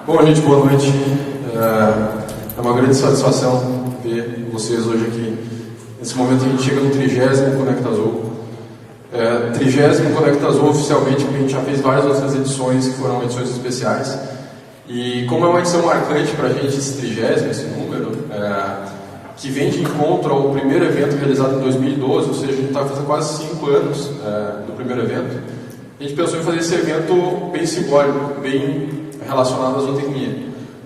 Bom, gente, boa noite. É uma grande satisfação ver vocês hoje aqui. Nesse momento a gente chega no 30º Conecta Azul. 30º Conecta Azul oficialmente, porque a gente já fez várias outras edições que foram edições especiais. E como é uma edição marcante para a gente, esse 30º, esse número, que vem de encontro ao primeiro evento realizado em 2012, ou seja, a gente está fazendo quase 5 anos do primeiro evento, a gente pensou em fazer esse evento bem simbólico, bem relacionado à zootecnia.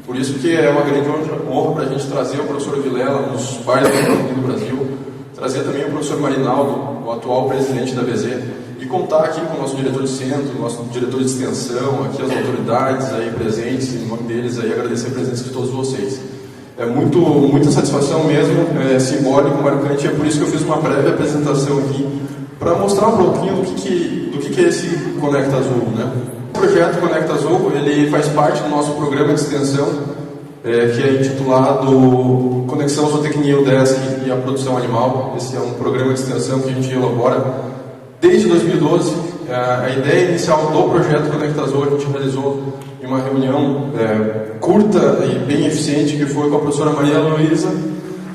Por isso que é uma grande honra para a gente trazer o professor Vilela, um dos pais do Brasil, trazer também o professor Marinaldo, o atual presidente da BZ, e contar aqui com o nosso diretor de centro, o nosso diretor de extensão, aqui as autoridades aí presentes, em nome deles aí agradecer a presença de todos vocês. É muita satisfação mesmo, é simbólico, marcante, é por isso que eu fiz uma breve apresentação aqui, para mostrar um pouquinho do que é esse Conecta Azul, né? O projeto Conecta Azul, ele faz parte do nosso programa de extensão, que é intitulado Conexão Zootecnia UDESC e a Produção Animal. Esse é um programa de extensão que a gente elabora desde 2012. A ideia inicial do projeto Conecta Azul a gente realizou em uma reunião curta e bem eficiente, que foi com a professora Maria Luísa,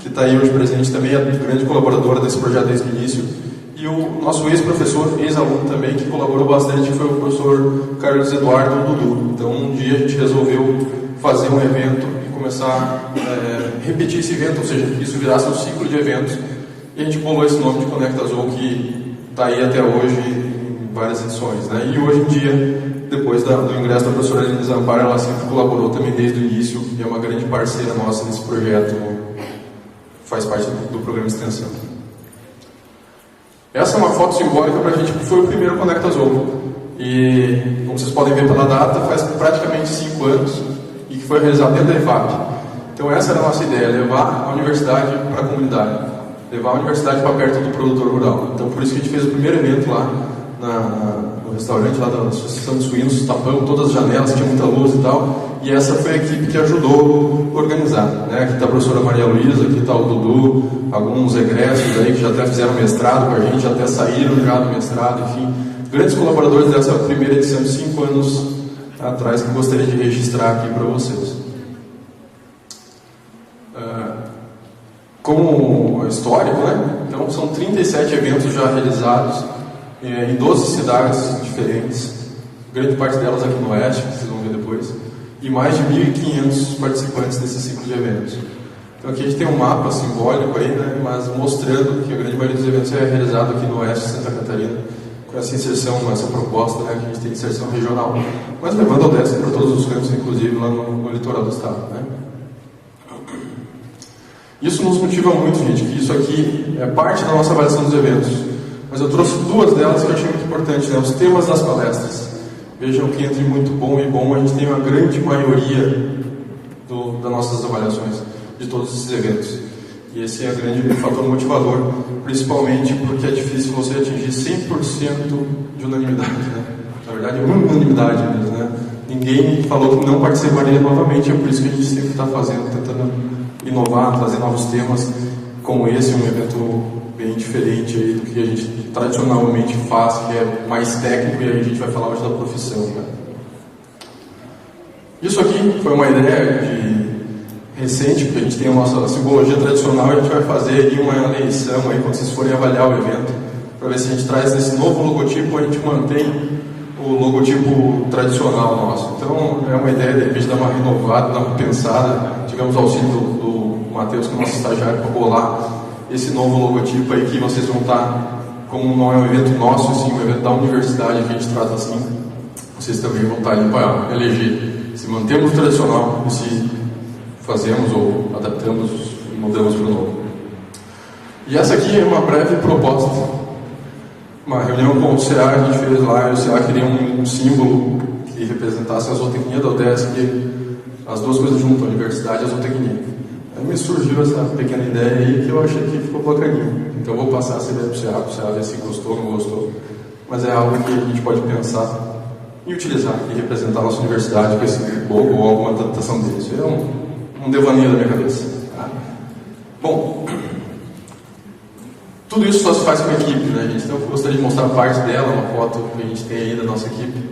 que está aí hoje presente também, a grande colaboradora desse projeto desde o início, e o nosso ex-professor, ex-aluno também, que colaborou bastante, que foi o professor Carlos Eduardo Dudu. Então, um dia a gente resolveu fazer um evento e começar a repetir esse evento, ou seja, que isso virasse um ciclo de eventos, e a gente bolou esse nome de Conecta Azul, que está aí até hoje em várias edições, né? E hoje em dia, depois do ingresso da professora Aline Zampar, ela sempre colaborou também desde o início, e é uma grande parceira nossa nesse projeto, faz parte do programa de extensão. Essa é uma foto simbólica para a gente, porque foi o primeiro Conecta Azul. E, como vocês podem ver pela data, faz praticamente 5 anos e que foi realizado dentro da EFAP. Então essa era a nossa ideia, levar a universidade para a comunidade, levar a universidade para perto do produtor rural. Então por isso que a gente fez o primeiro evento lá no restaurante lá da Associação de Suínos, tapamos todas as janelas, tinha muita luz e tal. E essa foi a equipe que ajudou a organizar, né? Aqui está a professora Maria Luísa, aqui está o Dudu, alguns egressos aí que já até fizeram mestrado com a gente, já até saíram já do mestrado, enfim. Grandes colaboradores dessa primeira edição de 5 anos atrás que eu gostaria de registrar aqui para vocês. Como histórico, né? Então são 37 eventos já realizados em 12 cidades diferentes, grande parte delas aqui no Oeste, que vocês vão ver depois, e mais de 1.500 participantes desse ciclo de eventos. Então aqui a gente tem um mapa simbólico aí, né, mas mostrando que a grande maioria dos eventos é realizado aqui no Oeste de Santa Catarina, com essa inserção, essa proposta, né, que a gente tem de inserção regional, mas levando ao décimo para todos os cantos, inclusive lá no litoral do estado, né. Isso nos motiva muito, gente, que isso aqui é parte da nossa avaliação dos eventos. Mas eu trouxe 2 delas que eu achei muito importantes, né? Os temas das palestras. Vejam que entre muito bom e bom, a gente tem uma grande maioria das nossas avaliações, de todos esses eventos. E esse é o grande fator motivador, principalmente porque é difícil você atingir 100% de unanimidade, né? Na verdade, unanimidade mesmo, né? Ninguém falou que não participaria novamente, é por isso que a gente sempre está fazendo, tentando inovar, trazer novos temas, como esse, um evento bem diferente aí do que a gente tradicionalmente faz, que é mais técnico, e aí a gente vai falar hoje da profissão, né? Isso aqui foi uma ideia recente, porque a gente tem a nossa simbologia tradicional, e a gente vai fazer aí uma eleição aí, quando vocês forem avaliar o evento, para ver se a gente traz esse novo logotipo, ou a gente mantém o logotipo tradicional nosso. Então é uma ideia de repente dar uma renovada, dar uma pensada, tivemos auxílio do Matheus, que é o nosso estagiário, para bolar esse novo logotipo aí, que vocês vão estar, como não é um evento nosso, sim, um evento da universidade que a gente trata assim, vocês também vão estar aí para eleger se mantemos o tradicional e se fazemos ou adaptamos e mudamos para o novo. E essa aqui é uma breve proposta, uma reunião com o CA, a gente fez lá, e o CA queria um símbolo que representasse a zootecnia da UDESC, as 2 coisas juntas, a universidade e a zootecnia. Aí me surgiu essa pequena ideia aí que eu achei que ficou bacaninha. Então eu vou passar essa ideia para o CA ver se gostou ou não gostou. Mas é algo que a gente pode pensar e utilizar e representar a nossa universidade com esse logo ou alguma adaptação dele. Isso é um devaneio da minha cabeça. Tá? Bom, tudo isso só se faz com a equipe, né, gente? Então eu gostaria de mostrar parte dela, uma foto que a gente tem aí da nossa equipe.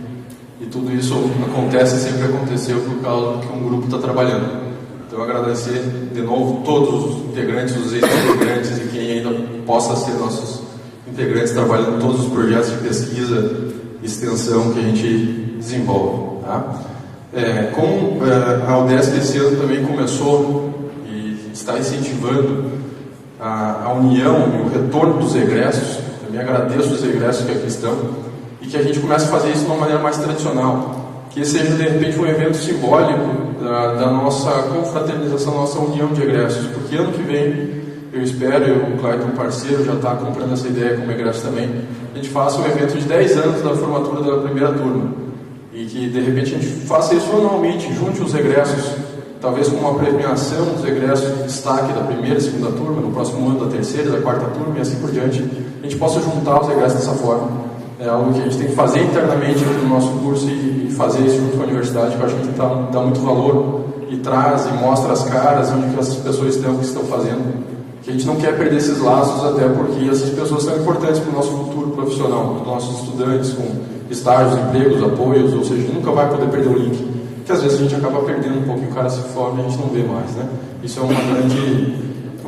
E tudo isso acontece, sempre aconteceu por causa que um grupo está trabalhando. Então, agradecer de novo todos os integrantes, os ex-integrantes e quem ainda possa ser nossos integrantes trabalhando em todos os projetos de pesquisa e extensão que a gente desenvolve. Tá? A UDESC esse ano também começou e está incentivando a união e o retorno dos egressos. Também agradeço os egressos que aqui estão e que a gente comece a fazer isso de uma maneira mais tradicional, que esse seja de repente um evento simbólico da nossa confraternização, da nossa união de egressos, porque ano que vem eu espero, o Clayton parceiro já está comprando essa ideia como egresso também, a gente faça um evento de 10 anos da formatura da primeira turma e que de repente a gente faça isso anualmente, junte os egressos, talvez com uma premiação dos egressos de destaque da primeira e segunda turma, no próximo ano da terceira, da quarta turma e assim por diante, a gente possa juntar os egressos dessa forma. É algo que a gente tem que fazer internamente aqui no nosso curso e fazer isso junto com a universidade, que eu acho que a gente dá muito valor e traz e mostra as caras onde que essas pessoas estão, o que estão fazendo. Que a gente não quer perder esses laços, até porque essas pessoas são importantes para o nosso futuro profissional, para os nossos estudantes com estágios, empregos, apoios, ou seja, a gente nunca vai poder perder o link, que às vezes a gente acaba perdendo um pouquinho, o cara se forma e a gente não vê mais, né? Isso é um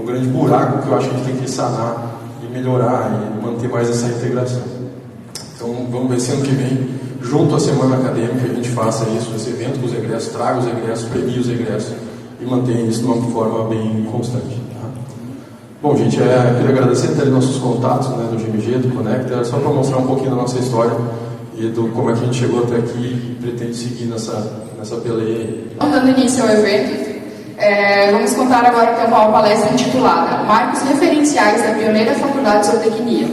grande buraco que eu acho que a gente tem que sanar e melhorar e manter mais essa integração. Então vamos ver se ano que vem, junto à semana acadêmica, a gente faça isso, esse evento com os egressos, traga os egressos, premie os egressos e mantenha isso de uma forma bem constante. Bom, gente, queria agradecer ter nossos contatos, né, do GMG, do Conecta, só para mostrar um pouquinho da nossa história e do como é que a gente chegou até aqui e pretende seguir nessa peleia. Dando início ao evento, vamos contar agora então uma palestra intitulada Marcos Referenciais da Pioneira Faculdade de Zootecnia,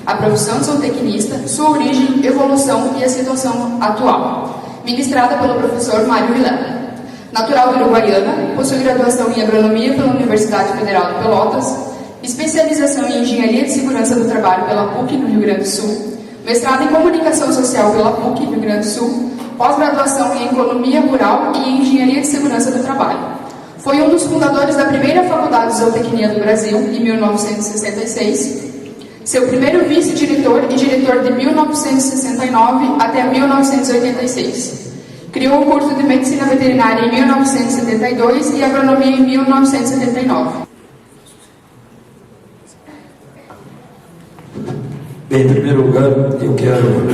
a profissão de zootecnista, sua origem, evolução e a situação atual, ministrada pelo professor Mário Vilela. Natural de Uruguaiana, possui graduação em Agronomia pela Universidade Federal de Pelotas, especialização em Engenharia de Segurança do Trabalho pela PUC, no Rio Grande do Sul, mestrado em Comunicação Social pela PUC, Rio Grande do Sul, pós-graduação em Economia Rural e em Engenharia de Segurança do Trabalho. Foi um dos fundadores da primeira Faculdade de Zootecnia do Brasil, em 1966, seu primeiro vice-diretor e diretor de 1969 até 1986. Criou o curso de Medicina Veterinária em 1972 e Agronomia em 1979. Bem, em primeiro lugar, eu quero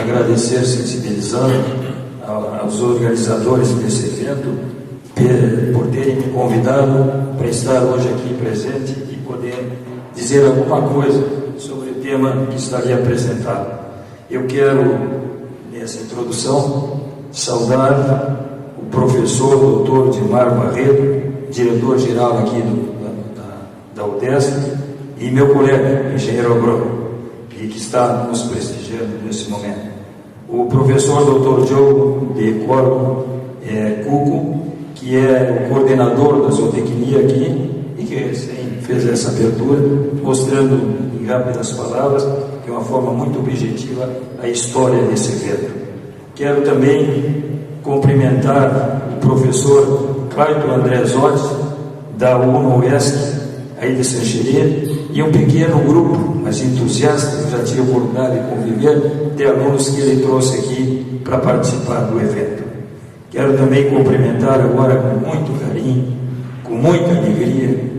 agradecer, sensibilizando aos organizadores desse evento por terem me convidado para estar hoje aqui presente e poder dizer alguma coisa sobre o tema que está ali apresentado. Eu quero, nessa introdução, saudar o professor Dr. Dimar Barreto, diretor-geral aqui da UDESC, e meu colega, engenheiro agrônomo, e que está nos prestigiando nesse momento. O professor Dr. Diogo de Corvo Cuco, que é o coordenador da zootecnia aqui, e que recém fez essa abertura, mostrando em rápidas palavras, de uma forma muito objetiva, a história desse evento. Quero também cumprimentar o professor Clayton Andrezotti, da UNOESC, aí de Sancherê, e um pequeno grupo, mas entusiasta, que já tive a oportunidade de conviver, de alunos que ele trouxe aqui para participar do evento. Quero também cumprimentar agora com muito carinho, com muita alegria,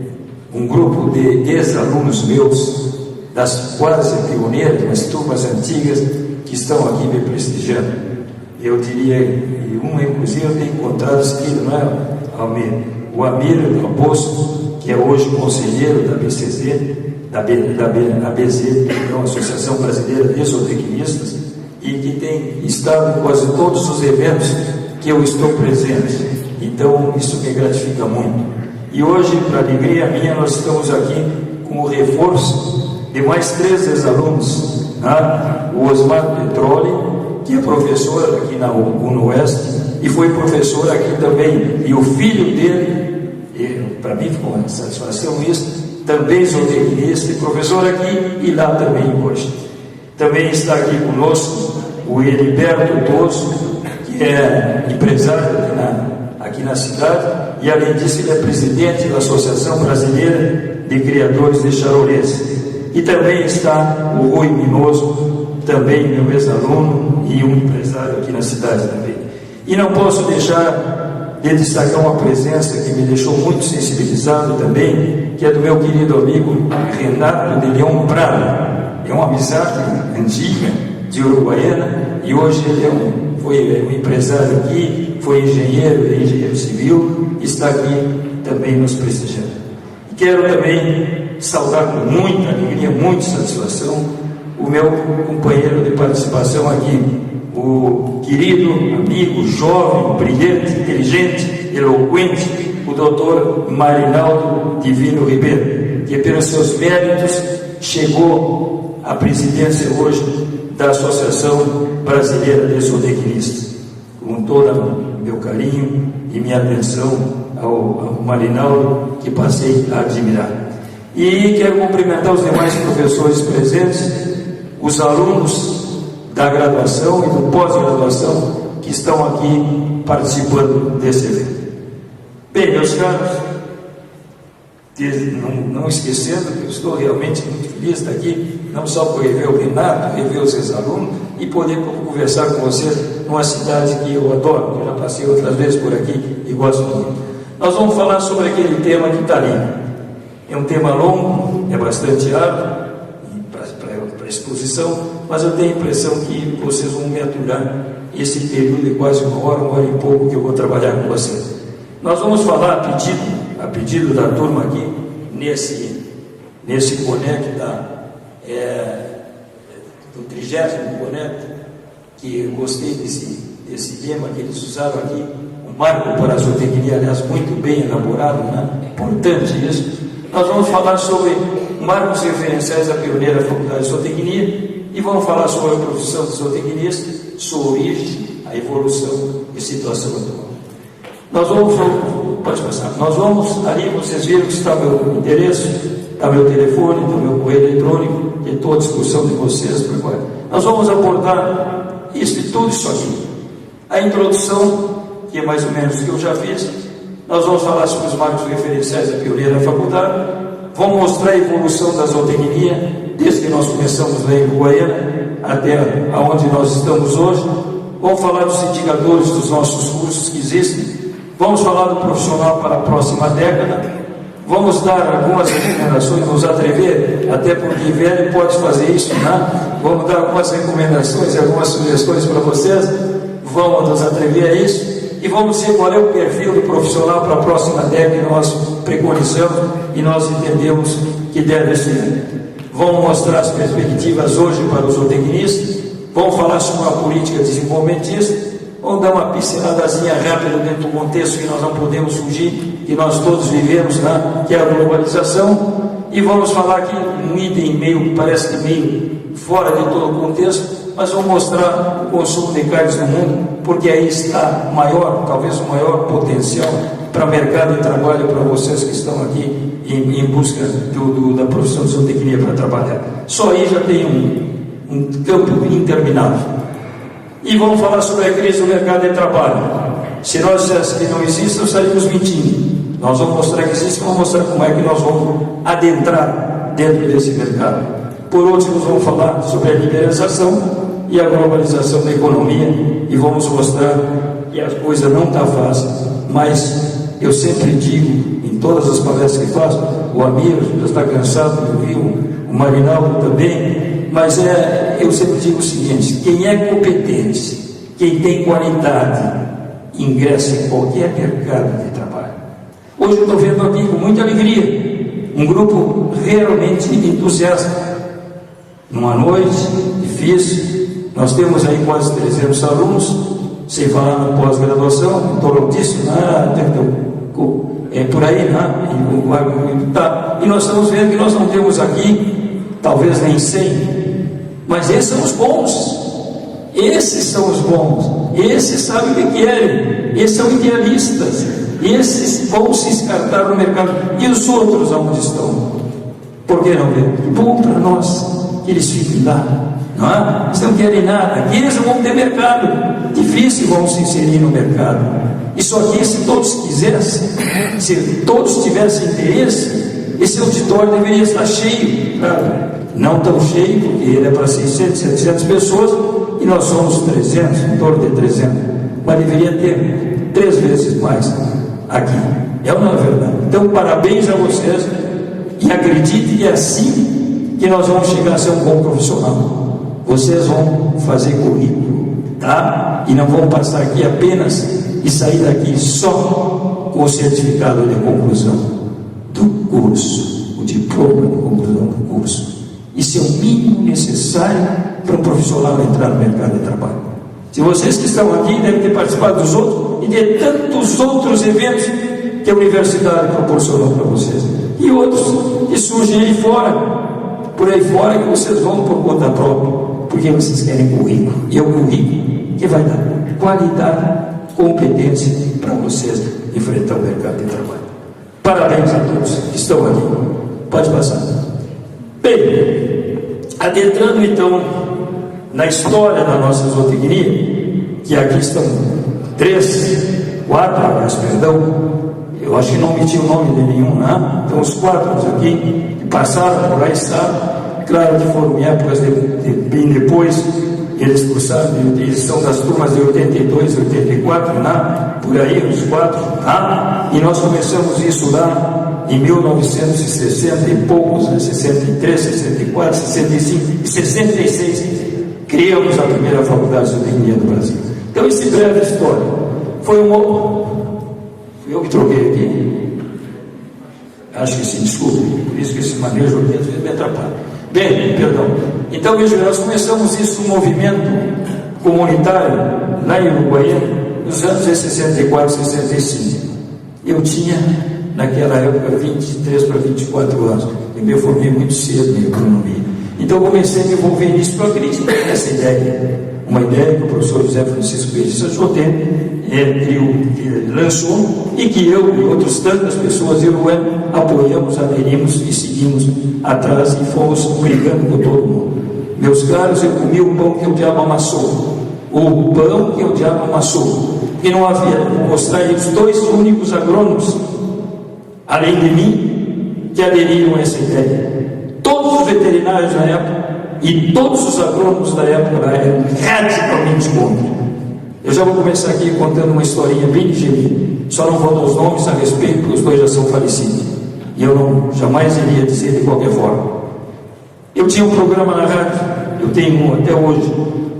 um grupo de ex-alunos meus, das quase pioneiras, mas turmas antigas, que estão aqui me prestigiando. Eu diria, e inclusive eu tenho encontrado escrito, não é, Almir? O Amir Raposo, que é hoje conselheiro da BCZ, da ABZ, então, Associação Brasileira de Zootecnistas, e que tem estado em quase todos os eventos que eu estou presente. Então, isso me gratifica muito. E hoje, para alegria minha, nós estamos aqui com o reforço de mais 3 ex-alunos, né? O Osmar Petroli, que é professor aqui na UNOESC, e foi professor aqui também, e o filho dele, para mim ficou uma satisfação isso, também zootecnista e professor aqui e lá também hoje. Também está aqui conosco o Heriberto Toso, que é empresário aqui na cidade, e além disso ele é presidente da Associação Brasileira de Criadores de Charolês. E também está o Rui Minoso, também meu ex-aluno, e um empresário aqui na cidade também. E não posso deixar de destacar uma presença que me deixou muito sensibilizado também, que é do meu querido amigo Renato de Leão Prado. É uma amizade antiga de Uruguaiana, e hoje ele foi um empresário aqui, foi engenheiro civil, está aqui também nos prestigiando. E quero também saudar com muita alegria, muita satisfação, o meu companheiro de participação aqui, o querido amigo, jovem, brilhante, inteligente, eloquente, o doutor Marinaldo Divino Ribeiro, que pelos seus méritos chegou à presidência hoje da Associação Brasileira de Zootecnistas. Com todo o meu carinho e minha atenção ao Marinaldo, que passei a admirar. E quero cumprimentar os demais professores presentes, os alunos da graduação e do pós-graduação que estão aqui participando desse evento. Bem, meus caros, não esquecendo que eu estou realmente muito feliz de estar aqui, não só por rever o Renato, rever os ex-alunos e poder conversar com vocês numa cidade que eu adoro, que eu já passei outras vezes por aqui e gosto muito. Nós vamos falar sobre aquele tema que está ali. É um tema longo, é bastante árduo para exposição, mas eu tenho a impressão que vocês vão me aturar esse período de quase uma hora e pouco que eu vou trabalhar com vocês. Nós vamos falar a pedido da turma aqui, nesse Conect do 30º Conect, que eu gostei desse tema que eles usaram aqui, um marco para a zootecnia, aliás, muito bem elaborado, né? Importante isso. Nós vamos falar sobre marcos referenciais da pioneira Faculdade de Zootecnia e vamos falar sobre a profissão de zootecnista, sua origem, a evolução e situação atual. Nós vamos, ali vocês viram que está meu endereço, está meu telefone, está meu correio eletrônico, e estou à disposição de vocês. Nós vamos abordar tudo isso aqui. A introdução, que é mais ou menos o que eu já fiz. Nós vamos falar sobre os marcos referenciais da pioneira faculdade. Vamos mostrar a evolução da zootecnia, desde que nós começamos lá em Uruguaiana até aonde nós estamos hoje. Vamos falar dos indicadores dos nossos cursos que existem. Vamos falar do profissional para a próxima década. Vamos dar algumas recomendações, nos atrever, até porque velho pode fazer isso, né? Vamos dar algumas recomendações e algumas sugestões para vocês. Vamos nos atrever a isso. E vamos ver qual é o perfil do profissional para a próxima década que nós preconizamos e nós entendemos que deve ser. Vamos mostrar as perspectivas hoje para os zootecnistas. Vamos falar sobre a política desenvolvimentista. Vamos dar uma pinceladazinha rápida dentro do contexto que nós não podemos fugir, que nós todos vivemos, né? Que é a globalização. E vamos falar aqui um item meio, parece que meio fora de todo o contexto, mas vamos mostrar o consumo de carnes no mundo, porque aí está maior, talvez o maior potencial para mercado de trabalho para vocês que estão aqui em busca da profissão de zootecnia para trabalhar. Só aí já tem um campo interminável. E vamos falar sobre a crise do mercado de trabalho. Se nós dissessemos que não existe, nós estaríamos mentindo. Nós vamos mostrar que existe, vamos mostrar como é que nós vamos adentrar dentro desse mercado. Por último, nós vamos falar sobre a liberalização e a globalização da economia e vamos mostrar que a coisa não está fácil, mas eu sempre digo, em todas as palestras que faço, o Amir já está cansado de ouvir, o Marinaldo também, mas eu sempre digo o seguinte: quem é competente, quem tem qualidade, ingressa em qualquer mercado de trabalho. Hoje eu estou vendo aqui com muita alegria um grupo realmente entusiasta. Numa noite difícil, nós temos aí quase 300 alunos, sem falar na pós-graduação, em torno disso, por aí, né? E nós estamos vendo que nós não temos aqui, talvez nem 100, mas esses são os bons. Esses são os bons. Esses sabem o que querem. Esses são idealistas. Esses vão se descartar no mercado. E os outros aonde estão? Por que não ver? Bom para nós que eles fiquem lá. Não é? Eles não querem nada. E eles não vão ter mercado. Difícil vão se inserir no mercado. Isso aqui, se todos quisessem, se todos tivessem interesse, esse auditório deveria estar cheio. Claro, não tão cheio, porque ele é para 600, 700 pessoas, e nós somos 300, em torno de 300, mas deveria ter 3 vezes mais aqui. É ou não é verdade? Então, parabéns a vocês, e acredite que é assim que nós vamos chegar a ser um bom profissional. Vocês vão fazer currículo, tá? E não vão passar aqui apenas e sair daqui só com o certificado de conclusão do curso, o diploma de conclusão do curso. Isso é o mínimo necessário para um profissional entrar no mercado de trabalho. Se vocês que estão aqui devem ter participado dos outros e de tantos outros eventos que a universidade proporcionou para vocês, e outros que surgem aí fora, por aí fora, que vocês vão por conta própria, porque vocês querem currículo, e é o currículo que vai dar qualidade, competência para vocês enfrentar o mercado de trabalho. Parabéns a todos que estão aqui. Pode passar. Bem, adentrando então na história da nossa zootecnia, que aqui estão 4, perdão, eu acho que não omiti o nome de nenhum, né? Então os 4 aqui que passaram por lá está, claro que foram em épocas bem depois, eles cursaram, eles são das turmas de 82, 84, né? Por aí, os 4, tá? E nós começamos isso lá em 1960 e poucos, né? 63, 64, 65 e 66, criamos a primeira faculdade de zootecnia do Brasil. Então, esse breve história foi eu que troquei aqui, acho que sim, desculpe, por isso que esse manejo aqui às vezes me atrapalha. Bem, perdão. Então, veja, nós começamos isso, um movimento comunitário lá em Uruguaiana, nos anos de 64, 65. Eu tinha, naquela época, 23 para 24 anos. Eu me formei muito cedo em economia. Então, eu comecei a me envolver nisso para acreditar nessa ideia. Uma ideia que o professor José Francisco Pérez ele lançou, e que eu e outras tantas pessoas de Uruguaiana apoiamos, aderimos e seguimos atrás e fomos brigando com todo mundo. Meus caros, eu comi o pão que o diabo amassou, o pão que o diabo amassou, e não havia, vou mostrar aí os 2 únicos agrônomos, além de mim, que aderiram a essa ideia. Todos os veterinários na época e todos os agrônomos da época eram radicalmente contra. Eu já vou começar aqui contando uma historinha bem ligeirinha, só não vou dar os nomes a respeito, porque os 2 já são falecidos, e eu jamais iria dizer de qualquer forma. Eu tinha um programa na rádio, eu tenho até hoje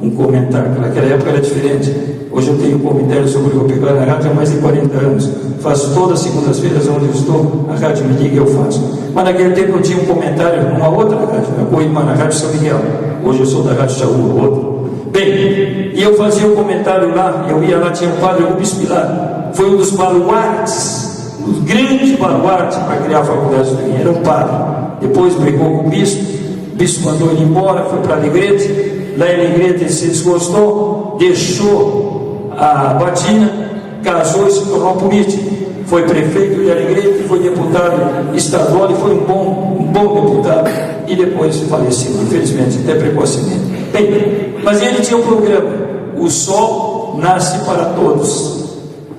um comentário, que naquela época era diferente. Hoje eu tenho um comentário sobre o pegar na rádio há mais de 40 anos. Faço todas as segundas-feiras onde eu estou, a rádio me liga e eu faço. Mas naquele tempo eu tinha um comentário numa outra rádio, na Rádio São Miguel. Hoje eu sou da Rádio Chaú, outra. Bem, e eu fazia um comentário lá, eu ia lá, tinha o padre Rubens Pilar, foi um dos baluartes, um grande baluarte para criar a faculdade de zootecnia, era um padre. Depois brigou com o bispo mandou ele embora, foi para Alegrete, lá em Alegrete ele se desgostou, deixou a batina, casou e se tornou político, foi prefeito de Alegrete, foi deputado estadual e foi um bom deputado, e depois faleceu, infelizmente, até precocemente. Bem, mas ele tinha um programa, O Sol Nasce para Todos.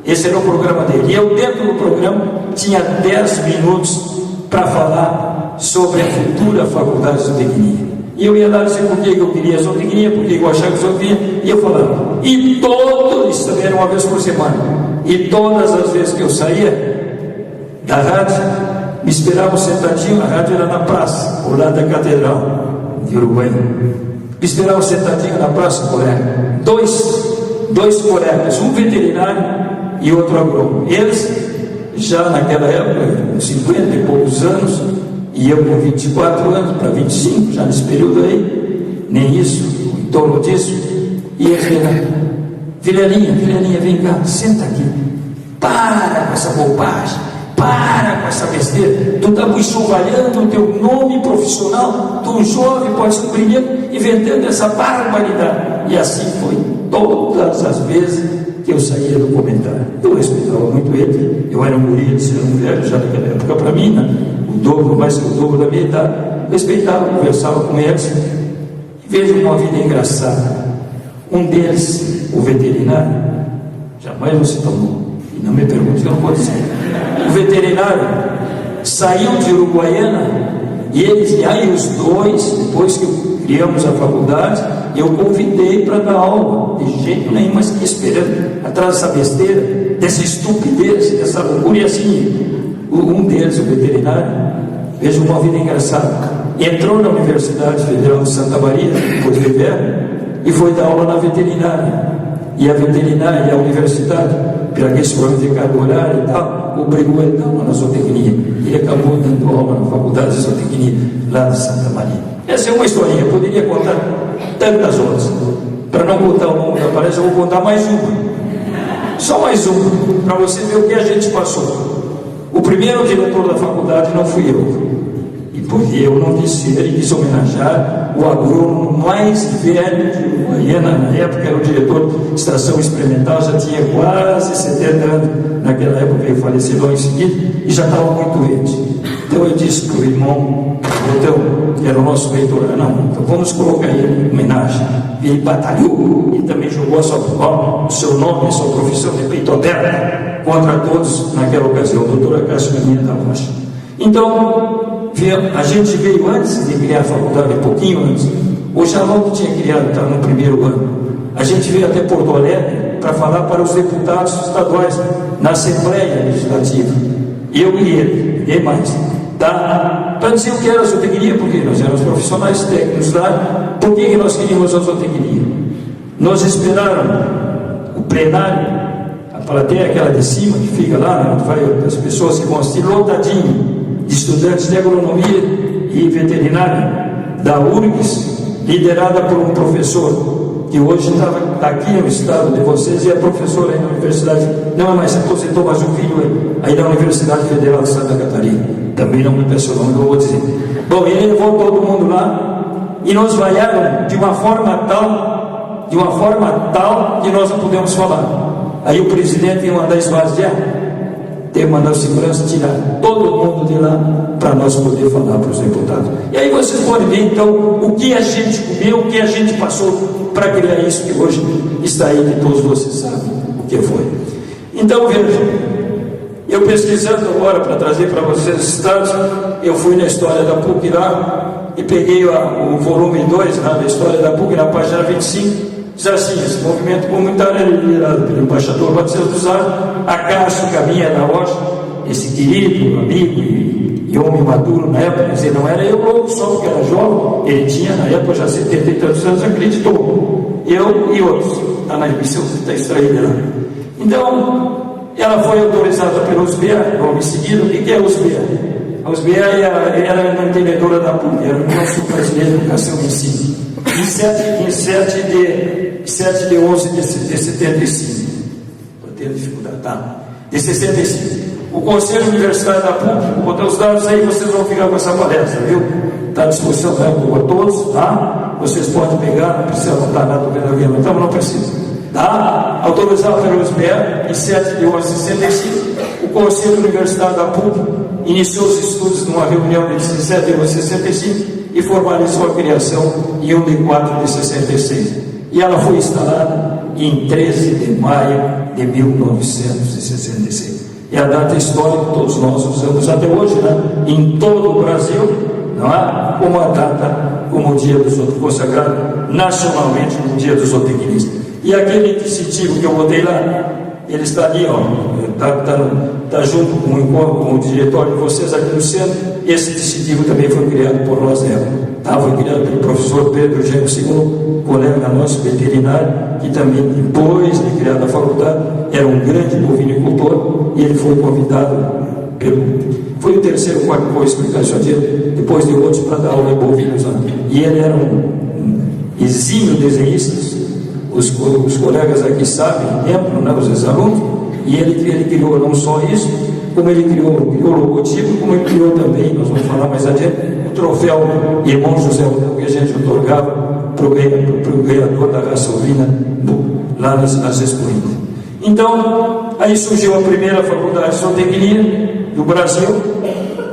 Esse era o programa dele. E eu, dentro do programa, tinha 10 minutos para falar sobre a futura faculdade de zootecnia. E eu ia lá dizer por que eu queria zootecnia, por que eu achava que zootecnia, e eu falava. E isso também era uma vez por semana. E todas as vezes que eu saía da rádio, me esperavam sentadinho, a rádio era na praça, ao lado da Catedral de Uruguaiana. Me esperavam sentadinho na praça, colega. Dois colegas, um veterinário e outro agrônomo. Eles, já naquela época, com 50 e poucos anos, e eu com 24 anos para 25, já nesse período aí, nem isso, em torno disso, e eles vieram, Vilelinha, vem cá, senta aqui, para com essa bobagem, para com essa besteira, tu está enxovalhando o teu nome profissional, tu um jovem, pode ser um brilhante, inventando essa barbaridade. E assim foi todas as vezes que eu saía do comentário. Eu respeitava muito ele, eu era um guri, ele era um velho já naquela época para mim, né? Mais que o dobro da minha idade, respeitava, conversava com eles, e vejo uma vida engraçada. Um deles, o veterinário, jamais você tomou, e não me pergunte, eu não vou dizer. O veterinário saiu de Uruguaiana, e aí os 2, depois que criamos a faculdade, eu convidei para dar aula, de jeito nenhum, mas que esperando, atrás dessa besteira, dessa estupidez, dessa loucura. E assim, um deles, o veterinário, veja uma vida engraçada, entrou na Universidade Federal de Santa Maria, depois de velho, e foi dar aula na veterinária. E a veterinária e a universidade, pela questão de carga horária e tal, obrigou ele a dar aula na zootecnia. Ele acabou dando aula na faculdade de zootecnia lá de Santa Maria. Essa é uma historinha, eu poderia contar tantas outras. Para não contar o nome da palestra, eu vou contar mais uma. Só mais uma, para você ver o que a gente passou. O primeiro diretor da faculdade não fui eu. E porque eu não quis ser, ele quis homenagear o agrônomo mais velho de Uruguaiana, na época era o diretor de estação experimental, já tinha quase 70 anos, naquela época ele faleceu logo em seguida, e já estava muito doente. Então eu disse para o irmão, então, que era o nosso reitor, não, então vamos colocar ele em homenagem. Ele batalhou, e também jogou o seu nome, a sua profissão de peito aberto contra todos naquela ocasião, doutora Cássio Caminha da Rocha. Então, a gente veio antes de criar a faculdade, um pouquinho antes. O Jalão que tinha criado, estava no primeiro ano. A gente veio até Porto Alegre para falar para os deputados estaduais na Assembleia Legislativa. Eu e ele, ninguém mais. Tá? Para dizer o que era a zootecnia, porque nós éramos profissionais técnicos lá. Por que nós queríamos a zootecnia? Nós esperaram o plenário, a plateia aquela de cima, que fica lá, onde vai as pessoas que vão assistir, lotadinho de estudantes de agronomia e veterinária da URGS, liderada por um professor que hoje está aqui no estado de vocês e é professor aí na universidade, não é mais se aposentou, mas o filho aí da Universidade Federal de Santa Catarina, também não me peço o nome, não vou dizer. Bom, ele levou todo mundo lá e nos vaiaram de uma forma tal que nós não pudemos falar. Aí o presidente ia mandar esvaziar, teve que mandar o segurança tirar todo mundo de lá para nós poder falar para os deputados. E aí vocês podem ver então o que a gente comeu, o que a gente passou para criar isso que hoje está aí, que todos vocês sabem o que foi. Então vejam, eu pesquisando agora para trazer para vocês esses dados, eu fui na história da PUC lá e peguei o volume 2 da história da PUC na página 25. Diz assim: esse movimento comunitário é liderado pelo embaixador Batista dos Ares, Cássio Caminha da Rocha, esse querido amigo e homem maduro na época, quer dizer, não era eu louco só porque era jovem, ele tinha na época já 70 e tantos anos, acreditou, eu e outros, está na emissão, está extraída lá. Então, ela foi autorizada pela USBA, logo em seguida. O que é a USBA? A USBA era a mantenedora da PUC, era o nosso presidente de educação e ensino. Em 7 de 11 de 75. Estou tendo dificuldade, tá? De 65. O Conselho Universitário da PUC, vou botar os dados aí, vocês vão ficar com essa palestra, viu? Está à disposição para todos, tá? Vocês podem pegar, não precisa anotar nada do que então não precisa. Tá? Autorizado pela USBA, em 7 de 11 de 65, o Conselho Universitário da PUC iniciou os estudos numa reunião de 17 de 11 de 65 e formalizou a criação em 1 de 4 de 66. E ela foi instalada em 13 de maio de 1966. É a data histórica que todos nós usamos até hoje, né? Em todo o Brasil, não é? Como a data, como o dia do zootecnista, consagrado nacionalmente no dia do zootecnista. E aquele incentivo que eu botei lá, ele está ali, ó, está junto com o diretório de vocês aqui no centro. Esse incentivo também foi criado por nós, né? Foi criado pelo professor Pedro Gênio II, colega nosso veterinário, que também, depois de criar a faculdade, era um grande bovinicultor, e ele foi convidado foi o terceiro que vou explicar isso aqui, depois de outros, para dar aula em bovinos. E ele era um exímio desenhista. Os colegas aqui sabem, lembram, né, os ex-alunos, e ele criou não só isso, como ele criou o logotipo, como ele criou também, nós vamos falar mais adiante, o troféu Irmão José Otão, que a gente otorgava para o ganhador da raça ovina lá nas Expointas. Então, aí surgiu a primeira faculdade de zootecnia do Brasil,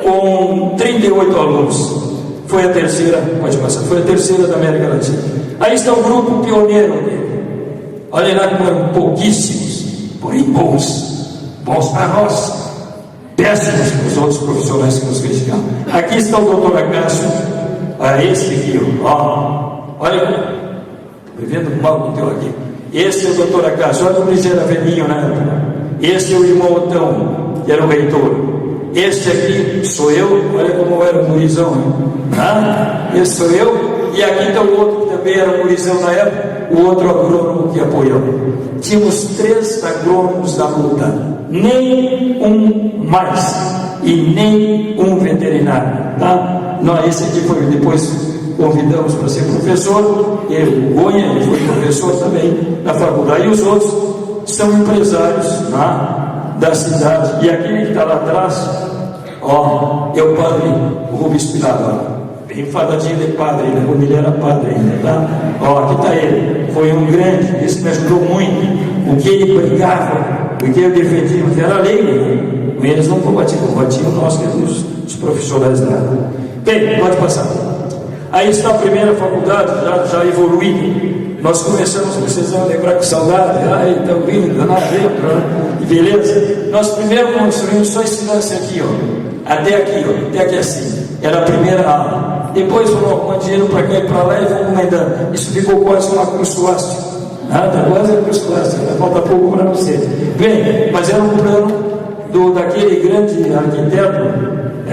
com 38 alunos. Foi a terceira, pode passar, foi a terceira da América Latina. Aí está o grupo pioneiro dele. Olha lá como eram pouquíssimos, porém bons para nós, péssimos para os outros profissionais que nos criticavam. Aqui está o doutor Cássio, a esse aqui, ó. Olha, estou vendo o mal que teu aqui. Esse é o doutor Acácio, olha como ele era velhinho na época. Esse é o irmão Otão, que era o reitor. Este aqui sou eu, olha como era o gurizão, esse sou eu, e aqui está o outro que também era um gurizão na época, o outro agrônomo que apoiou. Tínhamos 3 agrônomos da luta, nem um mais, e nem um veterinário, tá? Não, esse aqui foi, depois convidamos para ser professor, o Gonha, ele foi professor também na faculdade, e os outros são empresários, da cidade. E aquele que está lá atrás, ó, é o padre Rubens Pilar, bem fadadinho de padre, né? Quando ele era padre ainda, tá? Ó, aqui está ele, foi um grande, esse me ajudou muito, o que ele brigava, o que eu defendia, que era lei, né? Eles não combatiam nós que éramos os profissionais da área. Bem, pode passar. Aí está a primeira faculdade, já evoluída. Nós começamos, vocês vão lembrar que saudade, estão vindo lá dentro, né? E beleza? Nós primeiro construímos só esse lance aqui, ó, até aqui assim, era a primeira aula. Depois foram arrumando dinheiro para cá e para lá e vamos aumentando. Isso ficou quase uma cruz suástica. Está quase a cruz suástica, falta pouco para você. Bem, mas era um plano daquele grande arquiteto,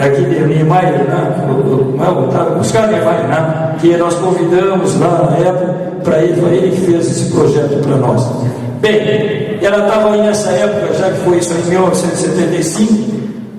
aquele Niemeyer, Oscar Niemeyer, que nós convidamos lá na época. Para ele, foi ele que fez esse projeto para nós. Bem, ela estava aí nessa época, já que foi isso em 1975,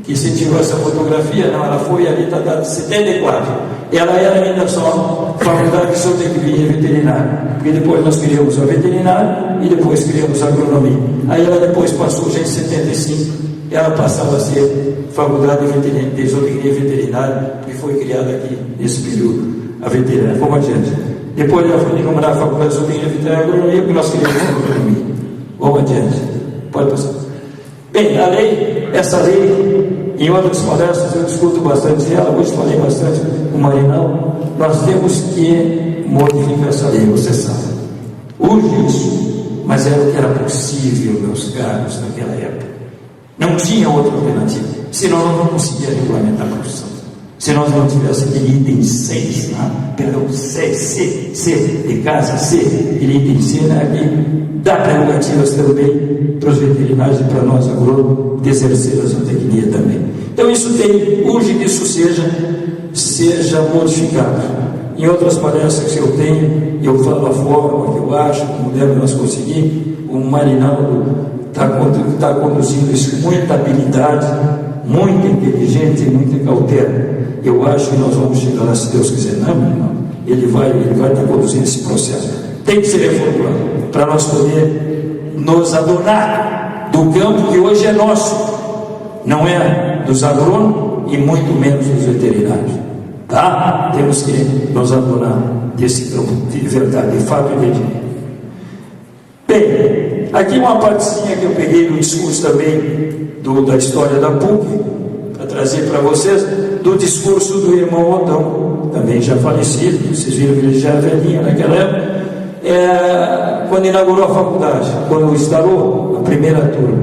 que se tirou essa fotografia, não, ela foi ali, está data de 74. Ela era ainda só faculdade de zootecnia e veterinária, porque depois nós criamos a veterinária e depois criamos a agronomia. Aí ela depois passou, já em 75, ela passava a ser faculdade de zootecnia e veterinária, que foi criada aqui nesse período, a veterinária. Vamos adiante. Depois ela foi enumerar a faculdade de zootecnia e veterinária e agronomia, porque nós criamos a agronomia. Vamos adiante. Pode passar. Bem, a lei, essa lei, em outras palestras eu discuto bastante ela, hoje falei bastante com o Marinão, nós temos que modificar essa lei, você sabe. Urge isso, mas era o que era possível, meus caros, naquela época. Não tinha outra alternativa, senão nós não conseguíamos regulamentar a profissão. Se nós não tivéssemos aquele item 6, C de casa, C, aquele item C, que dá prerrogativas também para os veterinários e para nós agrônomos de exercer a zootecnia também. Então isso urge que isso seja modificado. Em outras palestras que eu tenho, eu falo a forma que eu acho, como devemos nós conseguir. O Marinaldo está conduzindo isso com muita habilidade, muito inteligente e muita cautela. Eu acho que nós vamos chegar lá, se Deus quiser. Não. Ele vai estar conduzindo esse processo. Tem que ser reformulado para nós poder nos adorar do campo que hoje é nosso. Não é dos agrônomos e muito menos dos veterinários. Tá? Temos que nos adorar desse campo de verdade, de fato e de direito. Bem, aqui uma partezinha que eu peguei no discurso também da história da PUC, para trazer para vocês, do discurso do irmão Otão, também já falecido, vocês viram que ele já era velhinho naquela época, quando inaugurou a faculdade, quando instalou a primeira turma,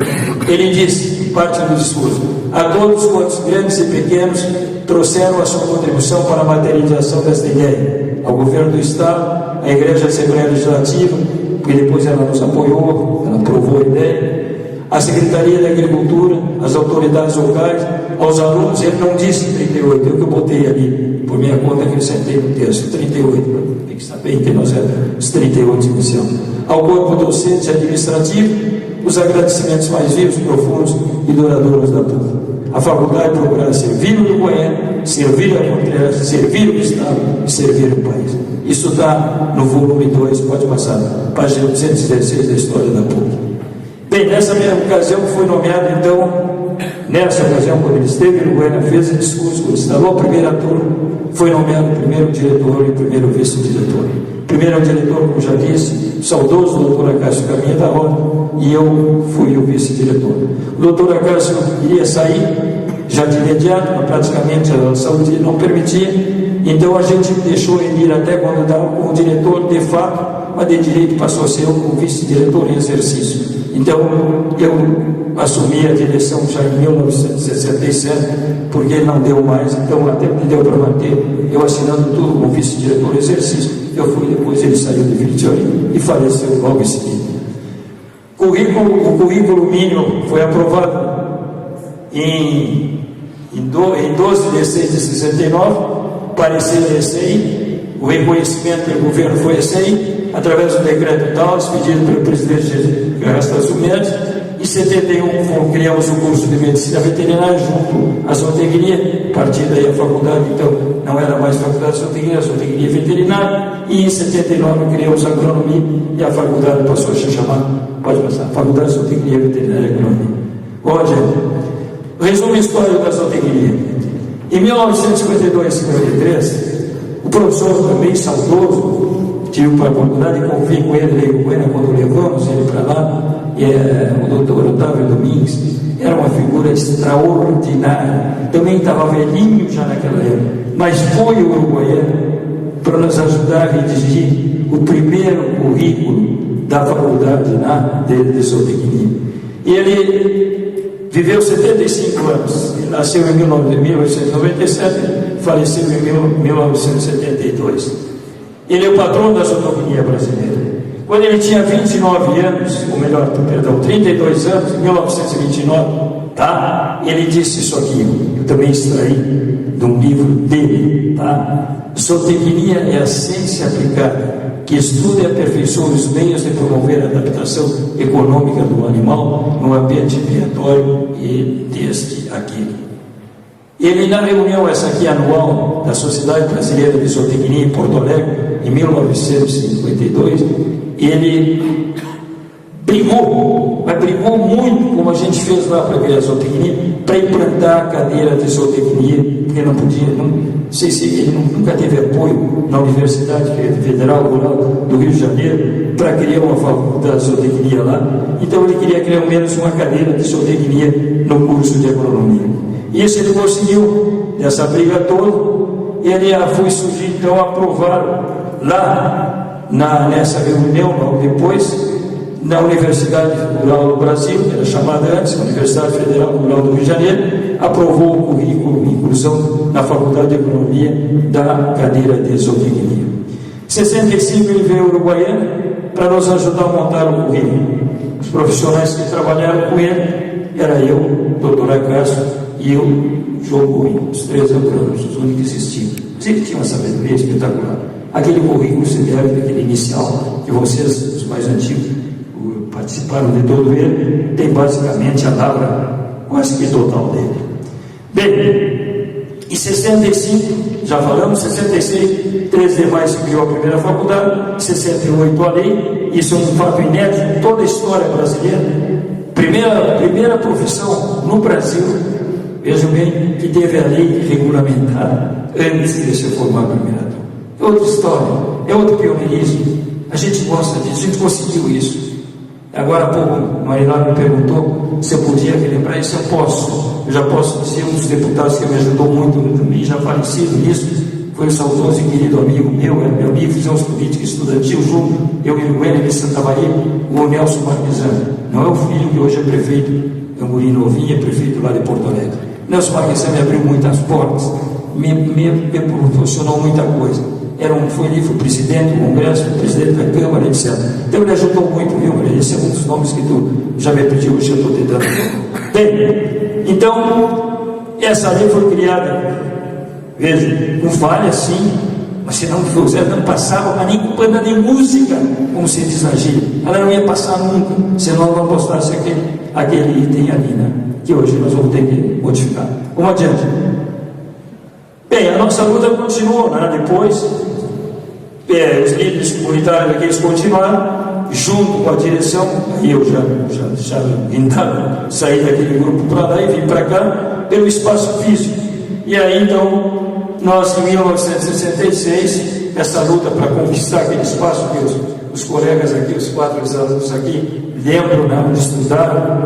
ele disse, parte do discurso: a todos quantos grandes e pequenos trouxeram a sua contribuição para a materialização desta ideia, ao governo do Estado, à Igreja Assembleia Legislativa, porque depois ela nos apoiou, ela aprovou a ideia, a Secretaria da Agricultura, as autoridades locais, aos alunos. Ele não disse 38, eu que eu botei ali, por minha conta que eu sentei no texto, 38, tem que saber que nós éramos 38 inicial. Ao corpo docente e administrativo, os agradecimentos mais vivos, profundos e duradouros da PUC. A faculdade procura servir o Uruguaiana, servir a Contreira, servir o Estado e servir o país. Isso está no volume 2, pode passar, página 216 da história da PUC. Bem, nessa mesma ocasião foi nomeado, então, quando ele esteve no Uruguaiana, fez o discurso, quando instalou a primeira turma, foi nomeado o primeiro diretor e o primeiro vice-diretor. Primeiro diretor, como já disse, o saudoso doutor Acácio Caminha da Roda, e eu fui o vice-diretor. O doutor Acácio iria sair já de imediato, mas praticamente a saúde não permitia, então a gente deixou ele ir até quando estava como diretor de fato, mas de direito passou a ser o vice-diretor em exercício. Então eu assumi a direção já em 1967, porque ele não deu mais, então até me deu para manter, eu assinando tudo como vice-diretor do exercício. Eu fui, depois ele saiu definitivamente e faleceu logo em seguida. O currículo mínimo foi aprovado em 12 de 6 de 69, parecer recém, o reconhecimento do governo foi recém, através do decreto tal, expedido pelo presidente Ernesto Mendes. Em 71 criamos o curso de medicina veterinária junto à zootecnia, a partir daí a faculdade, então não era mais faculdade de zootecnia, era zootecnia veterinária, e em 79 criamos a agronomia e a faculdade passou a se chamar, pode passar, Faculdade de Zootecnia Veterinária e Agronomia. Onde resumo histórico da zootecnia. Em 1952 e 53, o professor também saudoso, tive para a oportunidade de conviver com ele, quando levamos ele para lá, o doutor Otávio Domingues, era uma figura extraordinária, também estava velhinho já naquela época, mas foi o uruguaiano para nos ajudar a redigir o primeiro currículo da faculdade de zootecnia. Ele viveu 75 anos, ele nasceu em 1897, faleceu em 1972. Ele é o patrono da zootecnia brasileira. Quando ele tinha 29 anos, ou melhor, perdão, 32 anos, em 1929, ele disse isso aqui, eu também extraí de um livro dele, Zootecnia é a ciência aplicada, que estuda e aperfeiçoa os meios de promover a adaptação econômica do animal no ambiente criatório e deste aqui. Ele, na reunião essa aqui anual da Sociedade Brasileira de Zootecnia em Porto Alegre, em 1952, ele brigou, mas brigou muito, como a gente fez lá para criar a zootecnia, para implantar a cadeira de zootecnia, porque não podia, não sei se ele nunca teve apoio na Universidade Federal Rural do Rio de Janeiro para criar uma faculdade de zootecnia lá. Então ele queria criar ao menos uma cadeira de zootecnia no curso de agronomia. Isso ele conseguiu, nessa briga toda. Ele foi surgir, então, aprovado lá nessa reunião, logo depois, na Universidade Rural do Brasil, que era chamada antes, Universidade Federal Rural do Rio de Janeiro, aprovou o currículo de inclusão na Faculdade de Agronomia da cadeira de zootecnia. Em 65 ele veio ao Uruguaiana para nos ajudar a montar o currículo. Os profissionais que trabalharam com ele era eu, doutor Acácio, e eu, João Gomes, os 3 alunos, os únicos que existiam. Mas ele tinha uma sabedoria espetacular. Aquele currículo CDF, aquele inicial, que vocês, os mais antigos, participaram de todo ele, tem basicamente a lavra quase que total dele. Bem, em 65, já falamos, 66, 3 de maio se criou a primeira faculdade, 68 a lei, isso é um fato inédito em toda a história brasileira. Primeira profissão no Brasil, vejam bem, que teve a lei regulamentada antes de se formar a primeira turma. É outra história, é outro pioneirismo. A gente gosta disso, a gente conseguiu isso. Agora há pouco, Marilá me perguntou se eu podia relembrar isso. Eu posso. Eu já posso dizer, um dos deputados que me ajudou muito, também já falecido nisso, foi o saudoso e querido amigo meu, era meu amigo, fizemos política estudantil junto, eu e o Goiânia de Santa Maria, o Nelson Marquesano. Não é o filho que hoje é prefeito, é um guri novinho, é prefeito lá de Porto Alegre. Nelson Marquesano me abriu muitas portas, me proporcionou muita coisa. Foi presidente do Congresso, presidente da Câmara, etc. Então ele ajudou muito, viu? Esse é um dos nomes que tu já me pediu, hoje eu estou tentando. Bem, então, essa lei foi criada, veja, com falha sim, mas se não fosse, ela não passava nem com banda de música, como se diz na gíria. Ela não ia passar nunca, se não postasse aquele item ali, né? Que hoje nós vamos ter que modificar. Vamos adiante. Bem, a nossa luta continuou, né? Depois, os líderes comunitários aqui, eles continuaram, junto com a direção, aí eu já saí daquele grupo para lá e vim para cá, pelo espaço físico. E aí, então, nós, em 1966, essa luta para conquistar aquele espaço que os colegas aqui, os 4 alunos aqui, lembram, né, onde estudaram,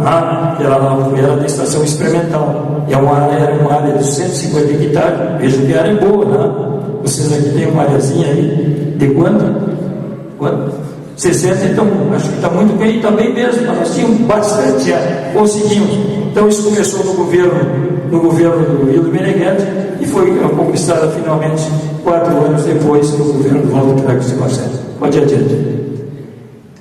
era da estação experimental. Era uma área de 150 hectares, veja que área boa, né? Vocês aqui têm uma areazinha aí, de quanto? 150 60, então acho que está muito bem, está bem mesmo, mas nós tínhamos bastante já, conseguimos. Então isso começou no governo do Hildo Meneghetti e foi conquistada finalmente 4 anos depois no governo do Walter Pérez de Barcelos. Pode ir adiante.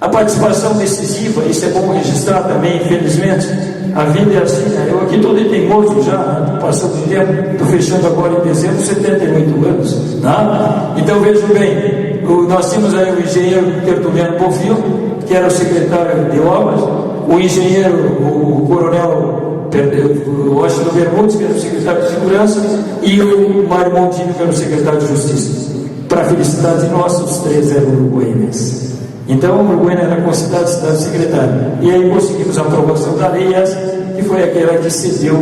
A participação decisiva, isso é bom registrar também, infelizmente, a vida é assim, né? Eu aqui estou teimoso já, né? Passando o tempo, estou fechando agora em dezembro, 78 anos, tá? Então vejam bem, nós tínhamos aí o engenheiro Tertuliano Bonfil, que era o secretário de obras, o engenheiro, o coronel Washington Bermudes, que era o secretário de segurança, e o Mário Montini, que era o secretário de justiça. Para felicidade nossa, os 3 eram uruguaianos. Então, Uruguaiana era considerada cidade secretária. E aí conseguimos a aprovação da lei essa, que foi aquela que cedeu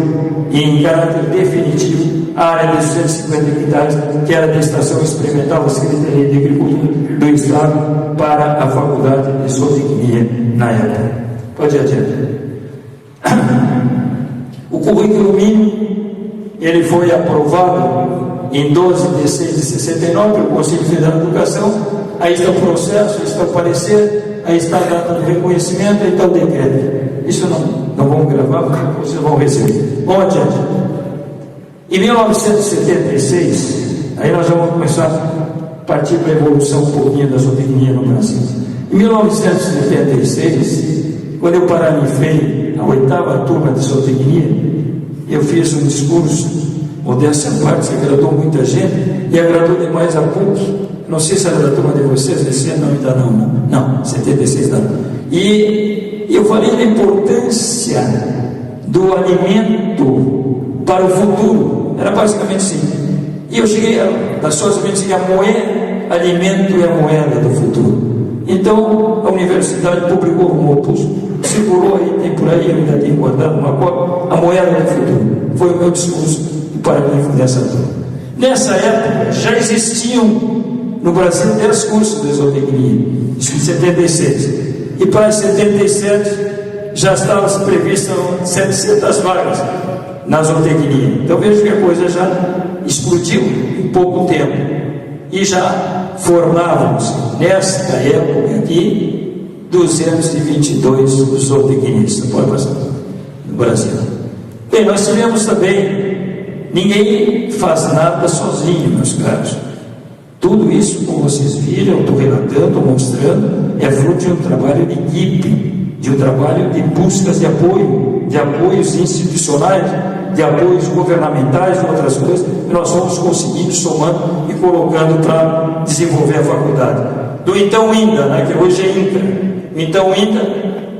em caráter definitivo a área de 250 hectares, que era da Estação Experimental da Secretaria de Agricultura do Estado, para a Faculdade de Zootecnia na época. Pode ir adiante. O currículo mínimo, ele foi aprovado em 12 de 6 de 69 pelo Conselho Federal de Educação. Aí está o processo, aí está o parecer, aí está a data do reconhecimento, aí está o decreto. Isso não vamos gravar, porque vocês vão receber. Vamos adiante. Em 1976, aí nós vamos começar a partir para a evolução um pouquinho da zootecnia no Brasil. Em 1976, quando eu paralifei a 8ª turma de zootecnia, eu fiz um discurso, modéstia à parte, que agradou muita gente, e agradou demais a PUC. Não sei se era da turma de vocês, esse ano ainda não, 76 não. E eu falei da importância do alimento para o futuro, era basicamente assim. E eu cheguei a socialmente que a moeda, alimento é a moeda do futuro. Então a universidade publicou um opúsculo, circulou aí, tem por aí, eu ainda tenho guardado uma cópia, a moeda do futuro. Foi o meu discurso de paradigma dessa turma. Nessa época já existiam no Brasil 10 cursos de zootecnia, isso em 76. E para 77 já estavam previstas 700 vagas na zootecnia. Então veja que a coisa já explodiu em pouco tempo. E já formávamos, nesta época aqui, 222 zootecnistas. Pode passar no Brasil. Bem, nós tivemos também, ninguém faz nada sozinho, meus caros. Tudo isso, como vocês viram, estou relatando, mostrando, é fruto de um trabalho de equipe, de um trabalho de buscas de apoio, de apoios institucionais, de apoios governamentais e outras coisas, que nós vamos conseguindo, somando e colocando para desenvolver a faculdade. Do então INDA, né, que hoje é INCRA, então INDA,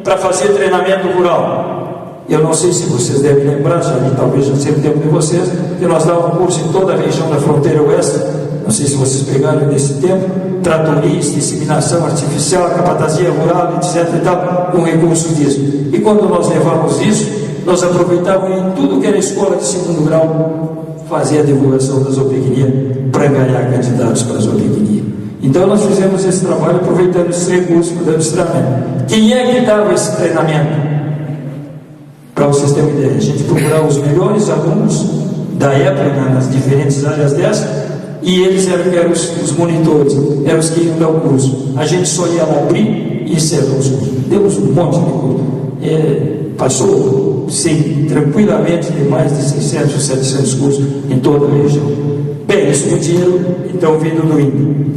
para fazer treinamento rural. Eu não sei se vocês devem lembrar, já talvez já seja o tempo de vocês, que nós dávamos um curso em toda a região da fronteira oeste. Não sei se vocês pegaram nesse tempo, tratorista, inseminação artificial, capatazia rural, etc. e tal, um recurso disso. E quando nós levamos isso, nós aproveitávamos em tudo que era escola de 2º grau, fazer a divulgação da zootecnia para ganhar candidatos para a zootecnia. Então nós fizemos esse trabalho aproveitando esses recursos para dar esse treinamento. Quem é que dava esse treinamento? Para vocês terem uma ideia, a gente procurava os melhores alunos da época, nas diferentes áreas dessa, e eles eram os monitores, eram os que iam dar o curso. A gente só ia abrir e encerrar os cursos. Demos um monte de curso. Passou tranquilamente de mais de 600 ou 700 cursos em toda a região. Bem, isso foi dinheiro, então, vindo do INPE.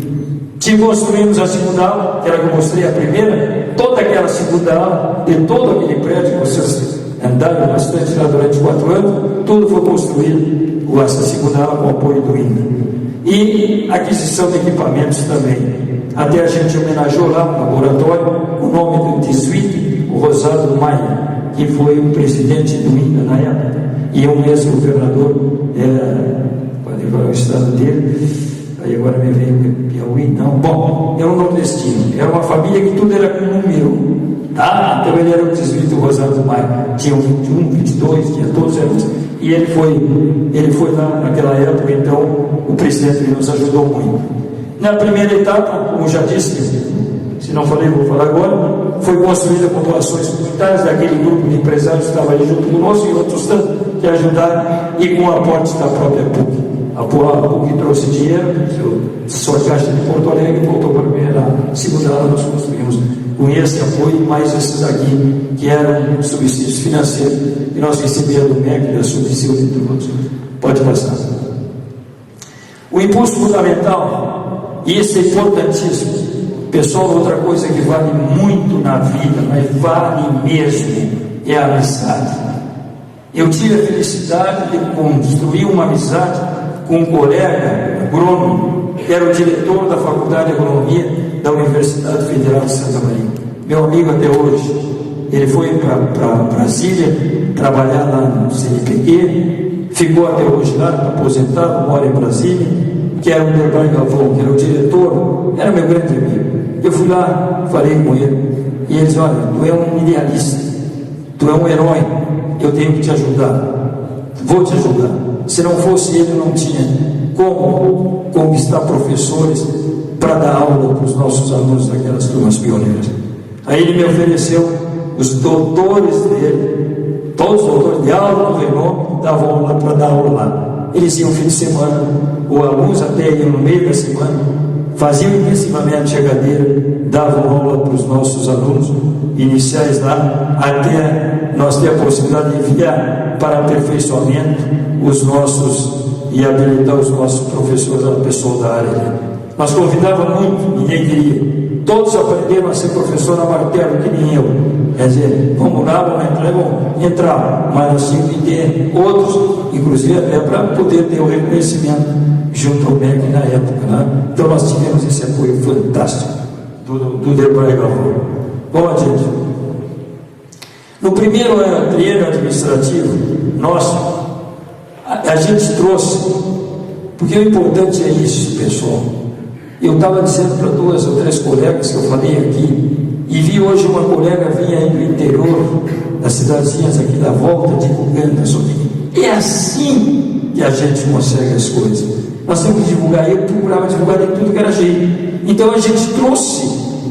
Construímos a segunda aula, que era que eu mostrei a primeira, toda aquela segunda aula, de todo aquele prédio que vocês andaram bastante lá durante 4 anos, tudo foi construído, essa segunda aula, com o apoio do INPE. E aquisição de equipamentos também. Até a gente homenageou lá no laboratório o nome do jesuíta, o Rosado Maia, que foi o presidente do INPE na época, e um ex-governador, pode falar o estado dele, aí agora me veio Piauí, não, bom, era um nordestino, era uma família que tudo era com número, tá? Então ele era o jesuíta, o Rosado Maia, tinha 21, 22, tinha todos eles. E ele foi lá naquela época, então o presidente nos ajudou muito. Na primeira etapa, como já disse, se não falei, vou falar agora, foi construída com doações comunitárias daquele grupo de empresários que estava aí junto conosco e outros tantos que ajudaram, e com aportes da própria PUC. A PUC trouxe dinheiro, só a Caixa de Porto Alegre voltou para a primeira, segunda aula nós construímos com esse apoio, mais esses aqui, que eram subsídios financeiros, que nós recebíamos do MEC, da subsídio de tributos. Pode passar. O impulso fundamental, e isso é importantíssimo. Pessoal, outra coisa que vale muito na vida, mas vale mesmo, é a amizade. Eu tive a felicidade de construir uma amizade com um colega agrônomo, que era o diretor da Faculdade de Agronomia da Universidade Federal de Santa Maria. Meu amigo até hoje. Ele foi para Brasília trabalhar lá no CNPq, ficou até hoje lá, aposentado, mora em Brasília, que era o Derbai Galvão, que era o diretor, era meu grande amigo. Eu fui lá, falei com ele, e ele disse: olha, tu é um idealista, tu é um herói, eu tenho que te ajudar, vou te ajudar. Se não fosse ele, não tinha como conquistar professores para dar aula para os nossos alunos daquelas turmas pioneiras. Aí ele me ofereceu os doutores dele, todos os doutores de alto renome, davam aula para dar aula lá. Eles iam fim de semana, ou alguns até iam no meio da semana, faziam intensivamente a cadeira, davam aula para os nossos alunos iniciais lá, até nós ter a possibilidade de enviar para aperfeiçoamento os nossos e habilitar os nossos professores, o pessoal da área. Nós convidávamos muito, ninguém queria. Todos aprenderam a ser professor na martelo, que nem eu. Quer dizer, vamos lá, vamos entrar, mas assim que ter outros, inclusive até para poder ter o reconhecimento junto ao MEC na época, né? Então nós tivemos esse apoio fantástico do Derbai Galvão. Vamos adiante. No primeiro triênio administrativo nosso, a gente trouxe, porque o importante é isso, pessoal. Eu estava dizendo para 2 ou 3 colegas que eu falei aqui, e vi hoje uma colega vinha aí do interior, das cidadezinhas aqui da volta, divulgando isso aqui. É assim que a gente consegue as coisas. Nós temos que divulgar, eu procurava divulgar de tudo que era jeito. Então a gente trouxe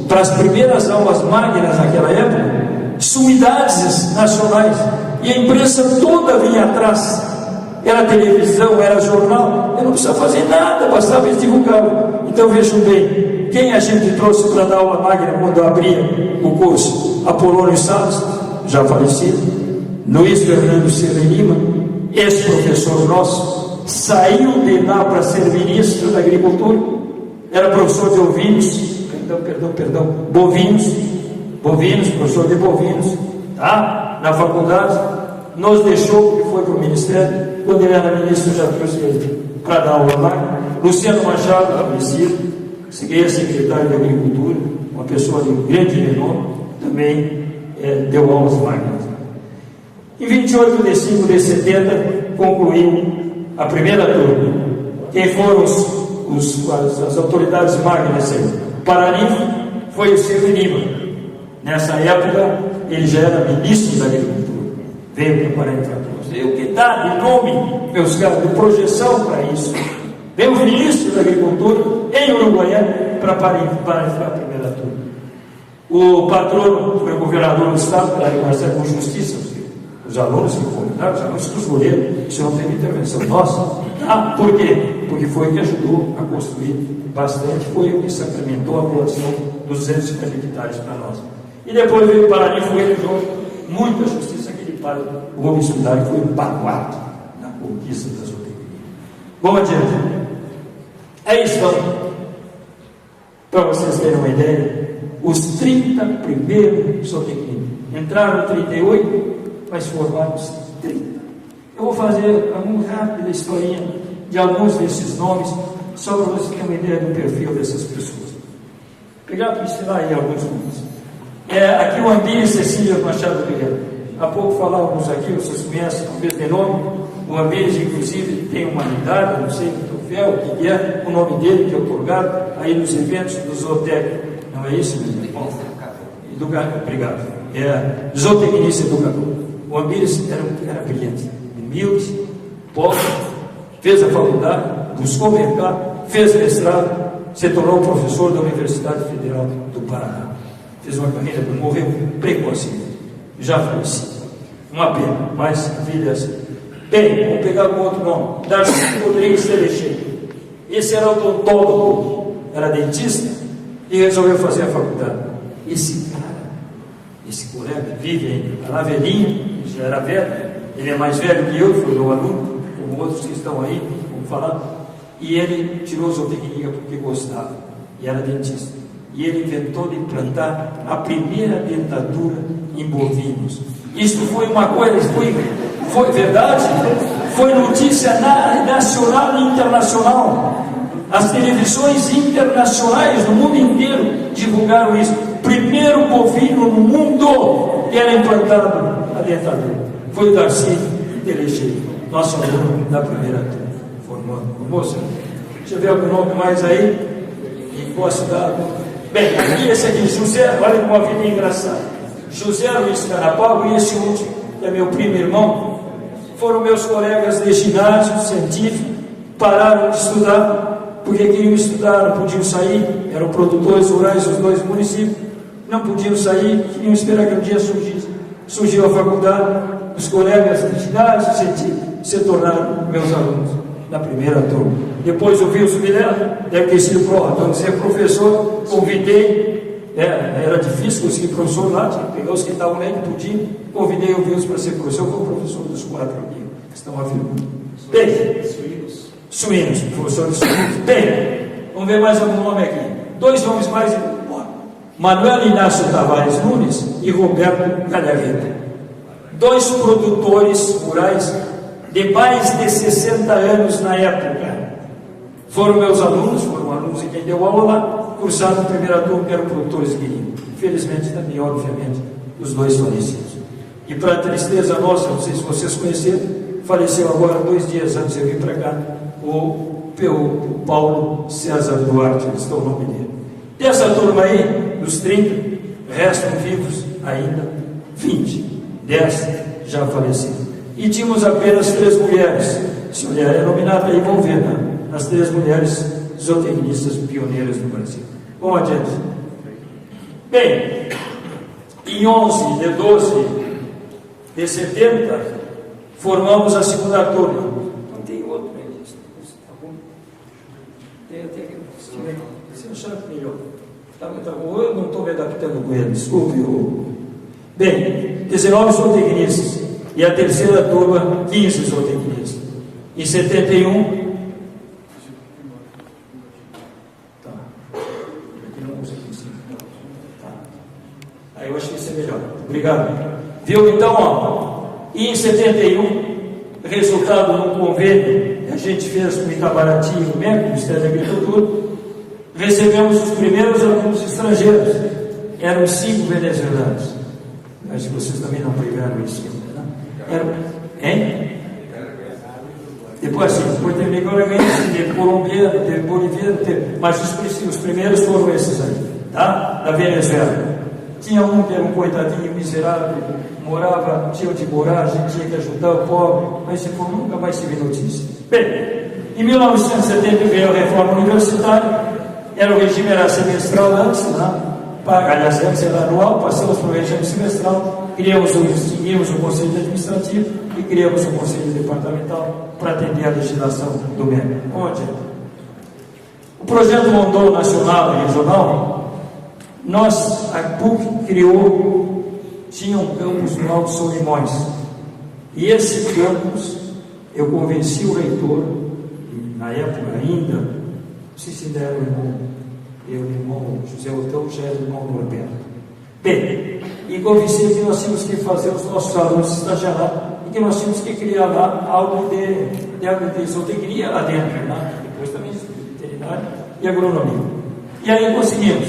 para as primeiras aulas magnas naquela época, sumidades nacionais, e a imprensa toda vinha atrás. Era televisão, era jornal, eu não precisava fazer nada, bastava eles divulgavam. Então vejam bem, quem a gente trouxe para dar aula magna quando abria o curso? Apolônio Salles, já falecido, Luiz Fernando Silva Lima, ex-professor nosso, saiu de lá para ser ministro da Agricultura, era professor de bovinos, professor de bovinos, tá? Na faculdade, nos deixou, porque foi para o Ministério. Quando ele era ministro, já trouxe ele para dar aula lá. Luciano Machado, falecido, secretário de Agricultura, uma pessoa de grande renome, também deu aulas magnas. Em 28 de 5 de 70, concluiu a primeira turma. Quem foram as autoridades magnas? Paraninfo foi o Silvio Lima. Nessa época, ele já era ministro da Agricultura. Veio para Paraninfo. O que dá de nome, meus caros, de projeção para isso. Veio o ministro da Agricultura em Uruguaiana para a primeira turma. O patrono foi o governador do estado, para reconhecer com justiça os alunos que convidaram, os alunos que escolheram. Isso não teve intervenção nossa. Ah, por quê? Porque foi o que ajudou a construir bastante, foi o que sacramentou a doação dos 250 hectares para nós. E depois veio o Paraninfo, foi muita justiça que ele para o homem estudar, que foi baguado na conquista das zootecnias. Vamos adiante. Aí estão, para vocês terem uma ideia, os 30 primeiros zootecnistas. Entraram 38, mas formaram-se 30. Eu vou fazer uma rápida historinha de alguns desses nomes, só para vocês terem uma ideia do perfil dessas pessoas. Pegar para ensinar aí alguns nomes. Aqui o Ambílio Cecília Machado Vieira. Há pouco falávamos aqui, vocês conhecem talvez de nome. O Ambílio, inclusive, tem uma medalha, não sei, o troféu, que é o nome dele, que é otorgado aí nos eventos do Zootec. Não é isso, mesmo? Educador, obrigado. Zootecnista educador. O Ambílio era brilhante, humilde, pobre, fez a faculdade, buscou mercado, fez mestrado, se tornou professor da Universidade Federal do Paraná. Fez uma carreira, morreu precocemente, já falecido. Uma pena, mas a vida é assim. Bem, vamos pegar com outro nome. Darcy Rodrigues Telechê. Esse era odontólogo, era dentista e resolveu fazer a faculdade. Esse cara, esse colega, vive ainda, está lá velhinho, já era velho, ele é mais velho que eu, foi meu aluno, como outros que estão aí, vamos falar. E ele tirou zootecnia porque gostava, e era dentista. E ele inventou de implantar a primeira dentadura em bovinos. Isso foi uma coisa, foi verdade, foi notícia nacional e internacional. As televisões internacionais do mundo inteiro divulgaram isso. Primeiro bovino no mundo que era implantado a dentadura. Foi o Darcy Telechê, nosso aluno da primeira turma, formando. Moça, deixa eu ver algum nome mais aí, e posso dar. Bem, aqui esse aqui, José, olha como a vida é engraçada. José Luiz Carapau e esse último, que é meu primo irmão, foram meus colegas de ginásio científico, pararam de estudar, porque queriam estudar, não podiam sair, eram produtores rurais dos dois municípios, não podiam sair, queriam esperar que um dia surgisse. Surgiu a faculdade, os colegas de ginásio científico se tornaram meus alunos na primeira turma. Depois o Wilson Vilela, deve ter sido vamos dizer, professor, convidei, era difícil conseguir professor lá, tinha que pegar os que estavam lá que podiam, convidei o Wilson para ser professor, foi o professor dos 4 aqui, que estão afirmando. Bem, suínos, professor de suínos. Bem, vamos ver mais algum nome aqui. 2 nomes mais, Manuel Inácio Tavares Nunes e Roberto Galhareta. 2 produtores rurais de mais de 60 anos na época. Foram meus alunos, foram alunos em quem deu aula lá, cursaram na primeira turma, que eram produtores de guilhinho. Infelizmente também, obviamente, os 2 falecidos. E para tristeza nossa, não sei se vocês conheceram, faleceu agora 2 dias antes de eu vir para cá, o Paulo César Duarte, está o nome dele. Dessa turma aí, dos 30, restam vivos ainda 20, 10 já falecidos. E tínhamos apenas 3 mulheres. Se olhar é nominada aí, vão ver, né? As 3 mulheres zootecnistas pioneiras do Brasil. Vamos adiante. Bem, em 11 de 12 de 70, formamos a segunda turma. Não tem outro, né? Tem se achar melhor. Eu não estou me adaptando com ele, desculpe. Bem, 19 zootecnistas. E a terceira turma, 15 zootecnistas. Em 71, tá. Aqui não usa aqui em cima. Tá. Aí eu acho que isso é melhor. Obrigado. Viu? Então, ó. E em 71, resultado do convênio que a gente fez com o Itabaraty e o MEC, Ministério da Agricultura, recebemos os primeiros alunos estrangeiros. Eram 5 venezuelanos. Acho que vocês também não pegaram isso. Depois teve nicaragüense, teve colombiano, teve boliviano, mas os primeiros foram esses aí, tá? Da Venezuela. Tinha um que era um coitadinho miserável, morava, tinha onde morar, a gente tinha que ajudar o pobre, mas se for, nunca mais teve notícia. Bem, em 1970 veio a reforma universitária, o regime era semestral antes, né? Aliás, antes era anual, passamos para o regime semestral, extinguimos o Conselho Administrativo e criamos o Conselho Departamental para atender a legislação do MEC. Vamos adiante. O projeto Mondou Nacional e Regional, a PUC tinha um campus no Alto Solimões. E esse campus, eu convenci o reitor, na época ainda, não sei se ainda era o irmão José Otão, já era o irmão Norberto. Bem, e convenci que nós tínhamos que fazer os nossos alunos estagiar lá e que nós tínhamos que criar lá algo de zootecnia lá dentro, né? Depois também de veterinária e agronomia. E aí conseguimos.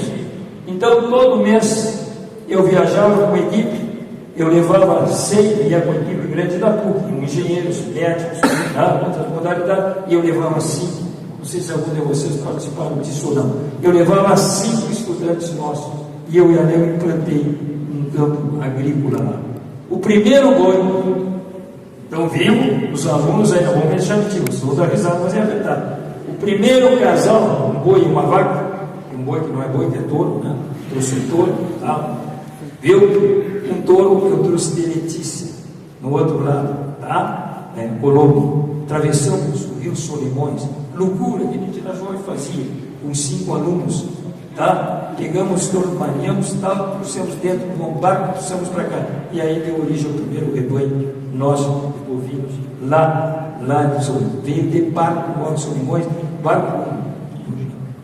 Então, todo mês eu viajava com a equipe, eu levava 100, ia com a equipe grande da PUC, engenheiros, médicos, outras modalidades, e eu levava 5. Não sei se algum de vocês participaram disso ou não. Eu levava 5 estudantes nossos e eu implantei um campo agrícola lá. O primeiro boi, então viu, os alunos ainda vão ver chativos, vou dar risada, mas é a verdade. O primeiro casal, um boi e uma vaca, um boi que não é boi, que é touro, né? Trouxe um touro, tá? Viu? Um touro eu trouxe de Letícia, no outro lado, tá? Colômbia, atravessamos o rio Solimões, loucura que a gente na jovem fazia, com 5 alunos, tá? Pegamos, tornamos, tá? Trouxemos dentro de um barco, trouxemos para cá, e aí deu origem ao primeiro rebanho nosso de bovinos, lá de Solimões, veio de barco, no Solimões, barco,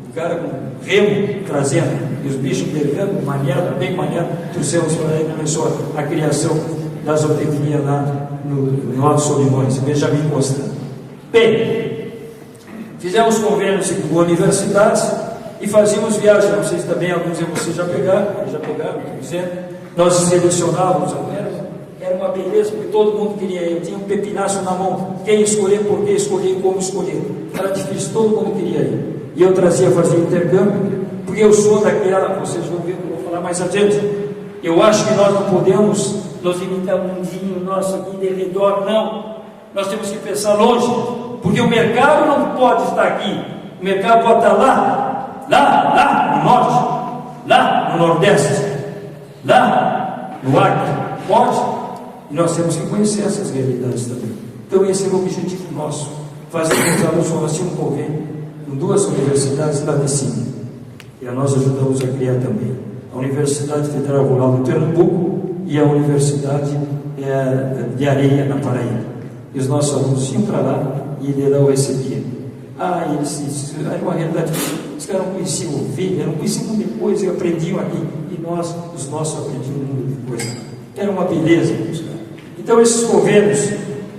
o cara com remo, trazendo, e os bichos pegando, bem maneiro, trouxemos para aí, começou a criação da zootecnia lá no Alto Solimões, Benjamin Constant. Bem, fizemos convênios com universidades e fazíamos viagens, não sei se também alguns de vocês já pegaram, dizendo, nós selecionávamos, era uma beleza, porque todo mundo queria ir, eu tinha um pepinaço na mão, quem escolher, por que escolher, como escolher, era difícil, todo mundo queria ir, e eu trazia, fazia intercâmbio, porque eu sou daquela, vocês vão ver o que eu vou falar mais adiante, eu acho que nós não podemos nos limitar um mundinho nosso aqui de redor, não, nós temos que pensar longe, porque o mercado não pode estar aqui, o mercado pode estar lá no norte, lá no nordeste, lá no Acre, pode, e nós temos que conhecer essas realidades também. Então esse é o objetivo nosso, fazer com que os alunos façam um convênio com 2 universidades lá de cima, e nós ajudamos a criar também a Universidade Federal Rural do Pernambuco e a Universidade de Areia, na Paraíba. E os nossos alunos iam para lá e ele lá o recebia. Era uma realidade, os caras não conheciam ovelha, não conheciam muita coisa, e aprendiam aqui, e os nossos aprendiam muita coisa. Era uma beleza, meus caras. Então esses convênios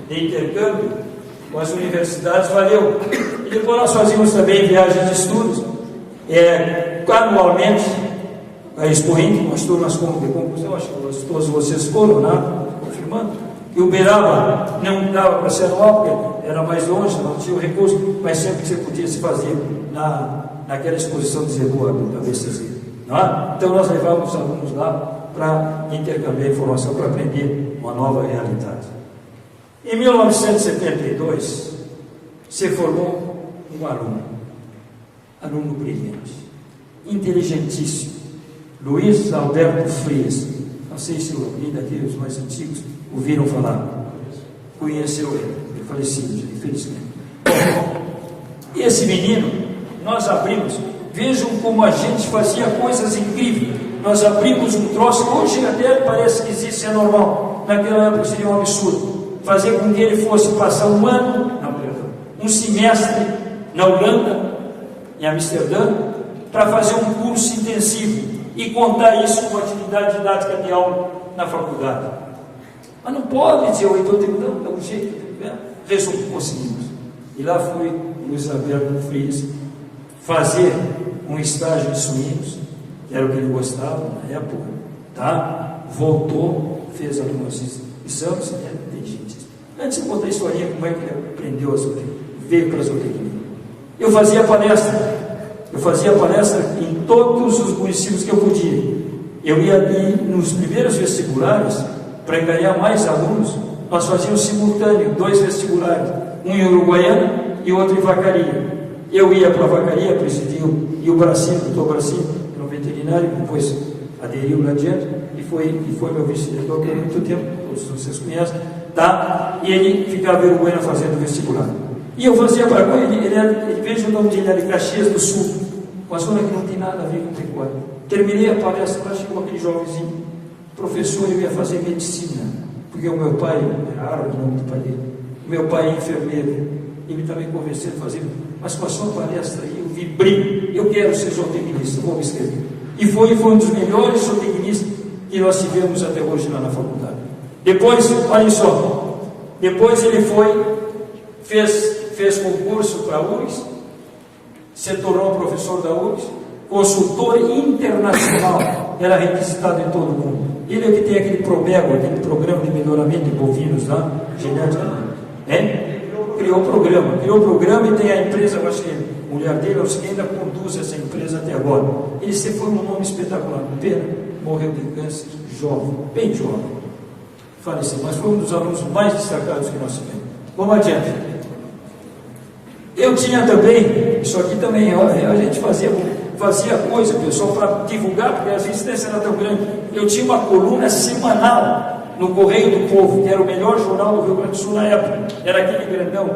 de intercâmbio com as universidades valeu. E depois nós fazíamos também viagens de estudos, anualmente, a Expo Inter, umas turmas como de conclusão, acho que todos vocês foram lá, confirmando, que Uberaba não dava para ser anual, porque era mais longe, não tinha o recurso, mas sempre você podia se fazer naquela exposição de Zeboa, da BCZ. Então nós levávamos os alunos lá para intercambiar informação, para aprender uma nova realidade. Em 1972, se formou um aluno brilhante, inteligentíssimo, Luiz Alberto Frias. Não sei se alguém daqueles mais antigos ouviram falar, conheceu ele falecido, infelizmente. E esse menino, nós abrimos, vejam como a gente fazia coisas incríveis, nós abrimos um troço, hoje até parece que existe, é normal, naquela época seria um absurdo, fazer com que ele fosse passar um semestre na Holanda, em Amsterdã, para fazer um curso intensivo, e contar isso como atividade didática de aula na faculdade. Mas não pode dizer, então não, dá um jeito, resolve, conseguimos. E lá foi o Luiz Alberto Frias fazer um estágio de suínos, que era o que ele gostava na época, tá? Voltou, fez alguns exames, inteligentes. Antes de contar a historinha, como é que ele aprendeu a zootecnia, veio para a zootecnia. Eu fazia palestra em todos os municípios que eu podia. Eu ia ir nos primeiros vestibulares, para ganhar mais alunos, nós fazíamos simultâneo, 2 vestibulares, um em Uruguaiana e outro em Vacaria. Eu ia para a Vacaria, presidiu, e o Bracinho, o doutor Bracinho, que era um veterinário, depois aderiu lá adiante, e foi meu vice-diretor por muito tempo, todos vocês conhecem, tá? E ele ficava em Uruguaiana fazendo vestibular. E eu fazia para ele veja o nome dele, era de Caxias do Sul, uma zona que não tem nada a ver com pecuária. Terminei a palestra, lá chegou aquele jovenzinho, professor, eu ia fazer medicina, porque o meu pai, era Harold, o nome do pai dele, o meu pai é enfermeiro, ele também conversou a fazer, mas com a sua palestra aí, eu vibrei, eu quero ser zootecnista, vou me inscrever. E foi um dos melhores zootecnistas que nós tivemos até hoje lá na faculdade. Depois, olha só, depois ele fez concurso para a URGS, se tornou professor da URGS, consultor internacional, era requisitado em todo o mundo. Ele é que tem aquele PROMEGO, aquele programa de melhoramento de bovinos lá, genética, criou o programa e tem a empresa, eu acho que a mulher dele, acho que ainda conduz essa empresa até agora. Ele se foi um nome espetacular, pena, morreu de câncer, jovem, bem jovem, faleceu, mas foi um dos alunos mais destacados que nós tivemos. Vamos adiante. Eu tinha também, isso aqui também, a gente fazia coisa, pessoal, para divulgar, porque a resistência era tão grande. Eu tinha uma coluna semanal no Correio do Povo, que era o melhor jornal do Rio Grande do Sul na época, era aquele grandão,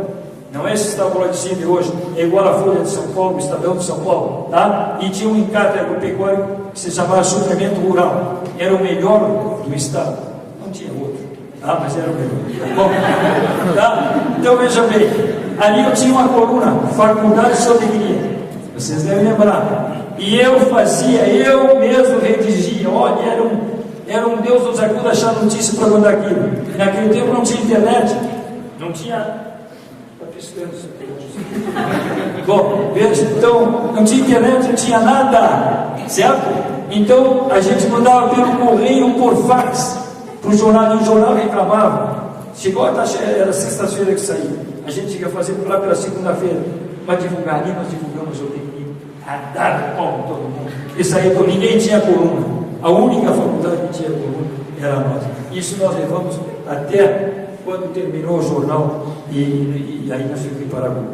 não é esse tabloide de hoje, é igual a Folha de São Paulo, o Estadão de São Paulo, tá? E tinha um encarte agropecuário que se chamava Suplemento Rural, era o melhor do estado, não tinha outro, tá? Mas era o melhor. Bom, tá? Então veja bem, ali eu tinha uma coluna, Faculdade de Zootecnia, vocês devem lembrar, e eu mesmo redigia, olha, era um Deus nos acuda a achar notícia para mandar aquilo. Naquele tempo não tinha internet, não tinha. Bom, veja, então não tinha internet, não tinha nada, certo? Então a gente mandava pelo correio por fax para o jornal, e o jornal reclamava. Chegou a taxa, era sexta-feira que saía, a gente ia fazer lá pela segunda-feira para divulgar. Ali nós divulgamos o técnico, a dar pau todo mundo. Isso aí, ninguém tinha coluna, a única faculdade que tinha coluna era a nossa. Isso nós levamos até quando terminou o jornal, e aí nós tivemos que parar com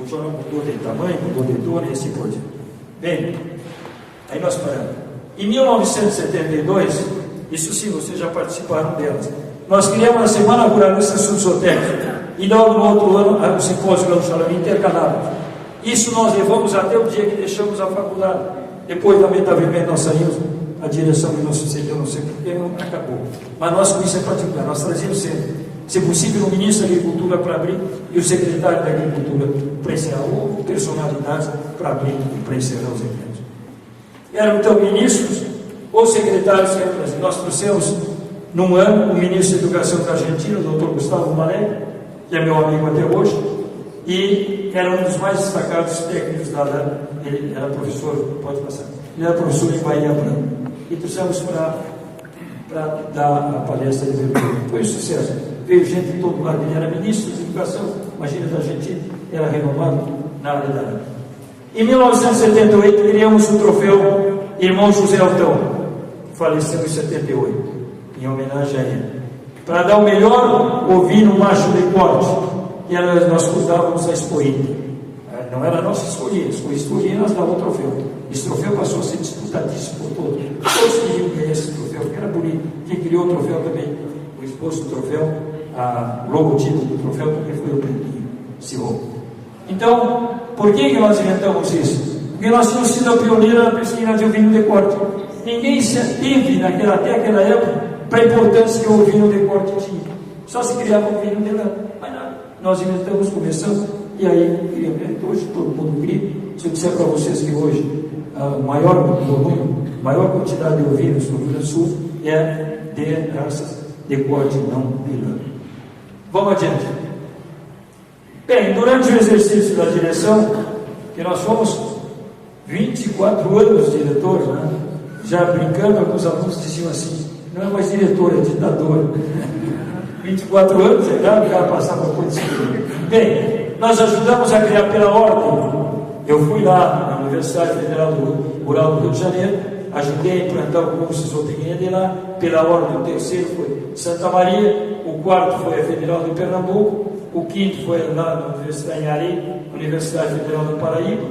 o jornal mudou de tamanho, mudou de dono e assim por diante. Bem, aí nós paramos. Em 1972, isso sim, vocês já participaram delas, nós criamos a Semana Ruralista Subzootécnica, e logo no outro ano, o simpósio Gaúcho intercalado. Isso nós levamos até o dia que deixamos a faculdade. Depois, lamentavelmente, nós saímos, a direção que nos sucedeu, não sei porquê, não acabou. Mas nós, com isso é particular, nós trazíamos sempre, se possível, o ministro da Agricultura para abrir e o secretário da Agricultura para encerrar, ou personalidades para abrir e para encerrar os eventos. Eram então ministros ou secretários, nós trouxemos num ano o ministro da Educação da Argentina, o doutor Gustavo Malek, que é meu amigo até hoje, e era um dos mais destacados técnicos da área. Ele era professor, pode passar, ele era professor em Bahia Branca, e trouxemos para dar a palestra de Vermelho. Foi um sucesso, veio gente de todo lado. Ele era ministro de Educação, imagina, da Argentina, era renomado na área da área. Em 1978 criamos o troféu Irmão José Altão, que faleceu em 78, em homenagem a ele, para dar o melhor ovino macho de corte, que nós cuidávamos da Expo Inter. Não era a nossa escolha e nós dávamos o troféu. Esse troféu passou a ser disputadíssimo por todos. Todos queriam ganhar esse troféu, porque era bonito. Quem criou o troféu também, o esposo do troféu, o logotipo do troféu também foi o Pedrinho Silva. Então, por que nós inventamos isso? Porque nós tínhamos sido a pioneira na pesquisa de ovino de corte. Ninguém se ateve até aquela época para a importância que o ovino de corte tinha. Só se criava o ovino de lã, mas nada. Nós inventamos, começamos, e aí criamos. Hoje todo mundo cria. Se eu disser para vocês que hoje a maior volume, maior quantidade de ovinos no Rio Grande do Sul é de raças de corte, não de lã. Vamos adiante. Bem, durante o exercício da direção, que nós fomos 24 anos diretores, né? Já brincando, alguns alunos diziam assim: não é mais diretor, é ditador. 24 anos, é claro, o cara passava por isso. Bem, nós ajudamos a criar pela ordem. Eu fui lá na Universidade Federal Rural do Rio de Janeiro, ajudei a implantar o curso de zootecnia de lá. Pela ordem, o terceiro foi Santa Maria, o quarto foi a Federal de Pernambuco, o quinto foi lá na Universidade em Ari, Universidade Federal do Paraíba,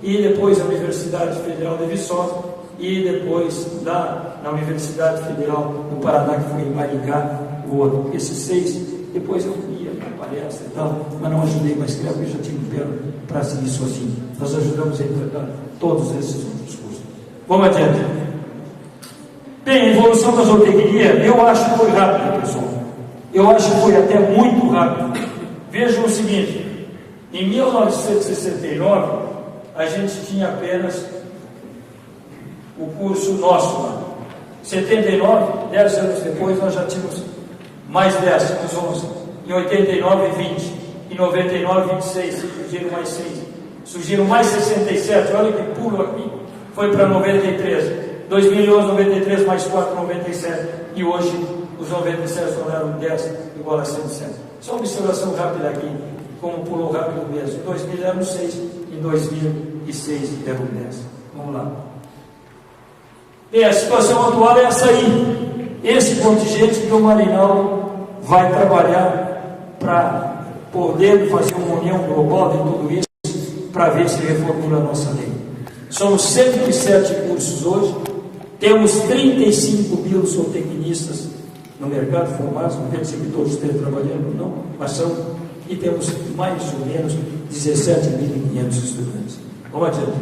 e depois a Universidade Federal de Viçosa, e depois lá na Universidade Federal do Paraná, que foi em Maringá, o outro. Esses 6, depois eu ia para palestra e tal, mas não ajudei mais criar, porque já tinha um pé para seguir sozinho. Nós ajudamos a implantar todos esses outros cursos. Vamos adiante. Bem, a evolução da zootecnia, eu acho que foi rápida, pessoal. Eu acho que foi até muito rápido. Vejam o seguinte: em 1969, a gente tinha apenas o curso nosso lá. 79, 10 anos depois, nós já tínhamos mais 10, tínhamos 11. Em 89, 20. Em 99, 26. Surgiram mais 6. Surgiram mais 67. Olha que pulo aqui. Foi para 93. 2011, 93, mais 4, 97. E hoje, os 97 tornaram 10, igual a 107. Só uma observação rápida aqui, como pulou rápido mesmo. Em 2000 eram 6, em 2006 eram 10. Vamos lá. Bem, a situação atual é essa aí. Esse contingente que o Marinaldo vai trabalhar para poder fazer uma união global de tudo isso, para ver se reformula a nossa lei. Somos 107 cursos hoje, temos 35 mil zootecnistas no mercado formados, não quer dizer que todos estejam trabalhando, não, mas são, e temos mais ou menos 17.500 estudantes. Vamos adiante.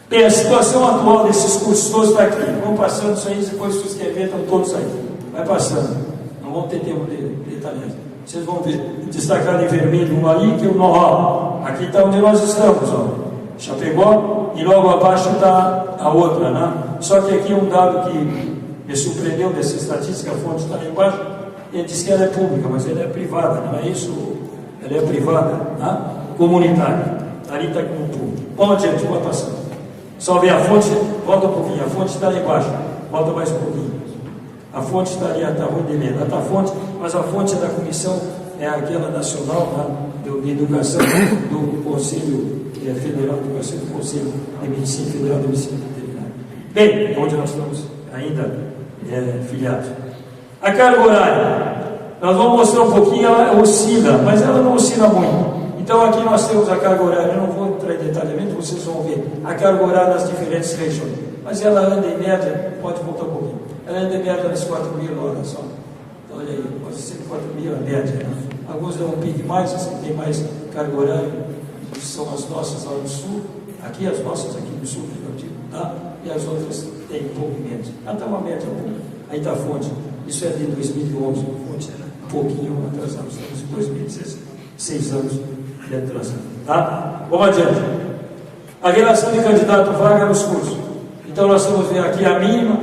Bem, a situação atual desses cursos todos está aqui. Vão passando isso aí, depois se vocês querem ver, estão todos aí. Vai passando. Não vão ter tempo de detalhar. Vocês vão ver, destacado em vermelho um ali, que é o know-how. Aqui está onde nós estamos, ó. Chapecó, e logo abaixo está a outra, né? Só que aqui é um dado que me surpreendeu dessa estatística, a fonte está lá embaixo. Ele diz que ela é pública, mas ela é privada, não é isso? Ela é privada, né? Comunitária. Ali está como público. Vamos adiante, pode passar. Só ver a fonte, volta um pouquinho, a fonte está lá embaixo, volta mais um pouquinho. A fonte está ali, está ruim de ler, está a fonte, mas a fonte é da comissão, é aquela nacional, né, de educação do Conselho Federal de Educação, do Conselho de Medicina Federal de Medicina Veterinária. Bem, onde nós estamos ainda filiados. A carga horária, nós vamos mostrar um pouquinho, ela oscila, mas ela não oscila muito. Então aqui nós temos a carga horária, eu não vou entrar em detalhamento, vocês vão ver a carga horária nas diferentes regiões, mas ela anda em média, pode voltar um pouquinho, ela anda em média nas 4.000 horas só. Então olha aí, pode ser 4.000 a média, né? Alguns dão um pique mais, assim, tem mais carga horária, que são as nossas lá do sul, aqui as nossas aqui do sul, tá? E as outras tem um pouco menos. Ah, está uma média boa. Aí está a fonte, isso é de 2011, a fonte era um pouquinho atrasada, estamos em 2016, 6 anos de atraso. Tá? Vamos adiante. A relação de candidato vaga nos cursos. Então nós vamos ver aqui a mínima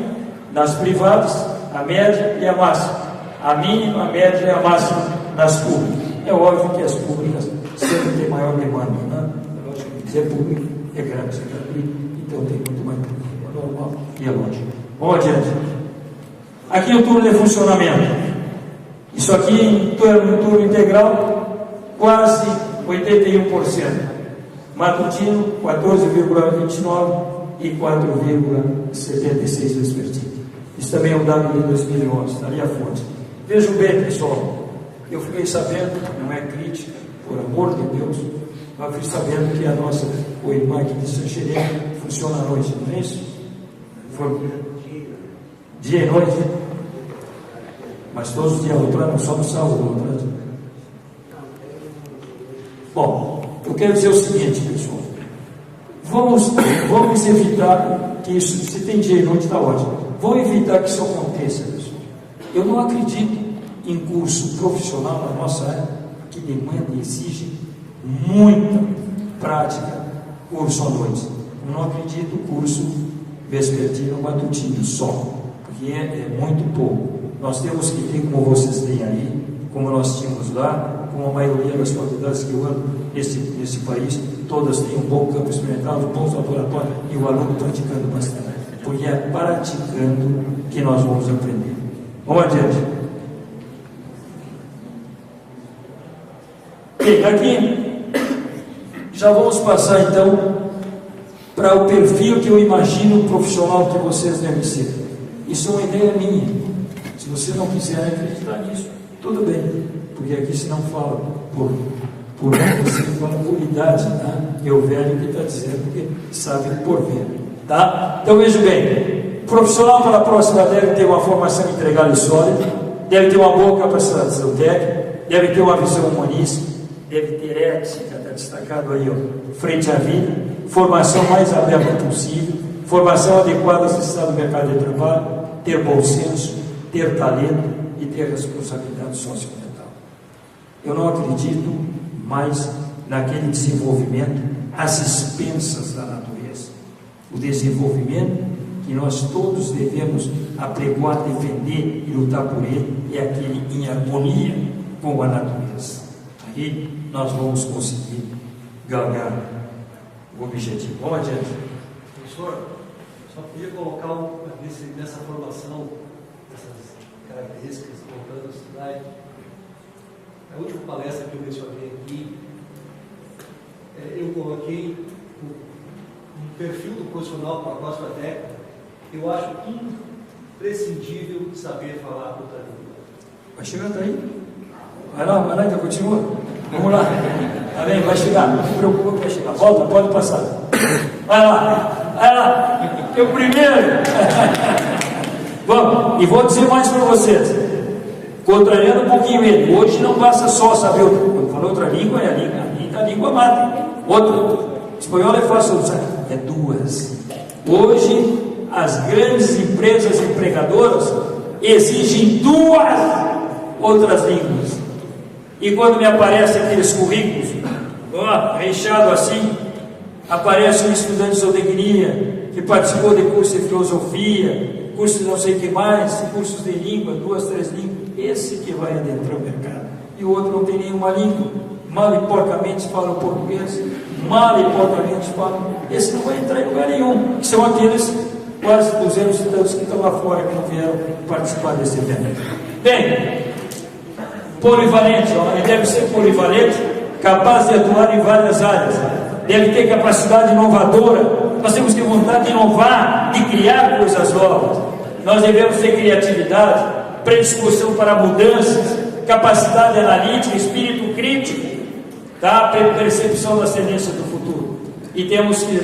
nas privadas, a média e a máxima. A mínima, a média e a máxima nas públicas. É óbvio que as públicas sempre têm maior demanda, né? É lógico que se é público, é grátis, é gratuito, então tem muito mais público. É normal e é lógico. Vamos adiante. Aqui o turno de funcionamento. Isso aqui em turno integral, quase 81%. Matutino, 14,29% e 4,76% vespertino. Isso também é um dado de 2011, está ali a fonte. Vejam bem, pessoal, eu fiquei sabendo, não é crítica, por amor de Deus, mas fiquei sabendo que a nossa OIMAC de Sancheré funciona à noite, não é isso? Foi dia e noite, mas todos os dias não só no sábado. Bom, eu quero dizer o seguinte, pessoal, vamos evitar que isso, se tem dia e noite está ótimo, vamos evitar que isso aconteça, pessoal. Eu não acredito em curso profissional na nossa época que demanda e exige muita prática, curso à noite. Eu não acredito em curso vespertino, matutino só, porque é muito pouco. Nós temos que ter, como vocês têm aí, como nós tínhamos lá, como a maioria das faculdades que eu ando nesse país, todas têm um bom campo experimental, bons laboratórios e o aluno praticando bastante. Porque é praticando que nós vamos aprender. Vamos adiante. Bem, aqui já vamos passar então para o perfil que eu imagino profissional que vocês devem ser. Isso é uma ideia minha. Se você não quiser acreditar nisso, tudo bem, porque aqui se não fala por você fala por idade, tá? É o velho que está dizendo que sabe por ver, tá? Então veja bem, o profissional para a próxima deve ter uma formação integral e sólida, deve ter uma boa capacitação técnica, deve ter uma visão humanista, deve ter ética, está destacado aí, ó, frente à vida, formação mais aberta possível, formação adequada ao estado do mercado de trabalho, ter bom senso, ter talento e ter responsabilidade socioambiental. Eu não acredito mais naquele desenvolvimento às expensas da natureza. O desenvolvimento que nós todos devemos apregoar, defender e lutar por ele é aquele em harmonia com a natureza. Aí nós vamos conseguir ganhar o objetivo. Vamos adiante. Professor, só queria colocar nessa formação, essas características, voltando à cidade. A última palestra que eu mencionei aqui, eu coloquei um perfil do profissional para a próxima década. Eu acho imprescindível saber falar outra língua. Vai chegando aí? Vai lá, então continua. Vamos lá. Tá bem, vai chegar. Não se preocupa que vai chegar. Volta, pode passar. Vai lá. Eu primeiro. Vamos, e vou dizer mais para vocês, contrariando um pouquinho ele, hoje não basta só saber, eu falei outra língua, é a língua mata, outra, espanhol é fácil usar, é duas. Hoje, as grandes empresas empregadoras exigem duas outras línguas, e quando me aparecem aqueles currículos, recheado assim, aparece um estudante de zootecnia, que participou de curso de filosofia, cursos de não sei o que mais, cursos de língua, 2, 3 línguas, esse que vai adentrar o mercado, e o outro não tem nenhuma língua, mal e porcamente fala português, mal e porcamente fala, esse não vai entrar em lugar nenhum, que são aqueles quase 200 e tantos que estão lá fora, que não vieram participar desse evento. Bem, polivalente, ele deve ser polivalente, capaz de atuar em várias áreas, deve ter capacidade inovadora. Nós temos que ter vontade de inovar, de criar coisas novas. Nós devemos ter criatividade, predisposição para mudanças, capacidade analítica, espírito crítico, tá? Percepção das tendências do futuro. E temos que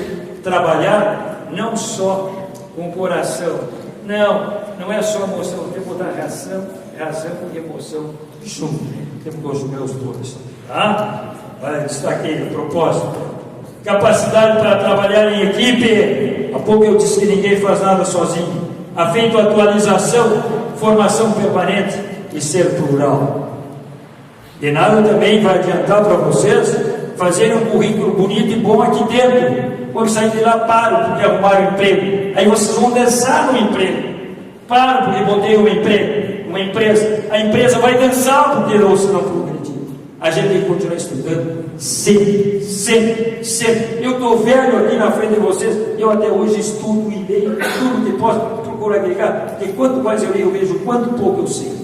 trabalhar não só com o coração, não é só emoção, temos que botar razão e emoção junto, temos que conjugar os dois, tá? Destaquei o propósito. Capacidade para trabalhar em equipe. Há pouco eu disse que ninguém faz nada sozinho. Afeito à atualização, formação permanente e ser plural. De nada também vai adiantar para vocês fazerem um currículo bonito e bom aqui dentro. Quando sair de lá, param porque arrumaram emprego. Aí vocês vão dançar no emprego. Param porque botei um emprego, uma empresa. A empresa vai dançar porque não progrediu. A gente tem que continuar estudando sempre. Eu estou velho aqui na frente de vocês, eu até hoje estudo e leio tudo que posso, procuro agregar, porque quanto mais eu leio, eu vejo quanto pouco eu sei.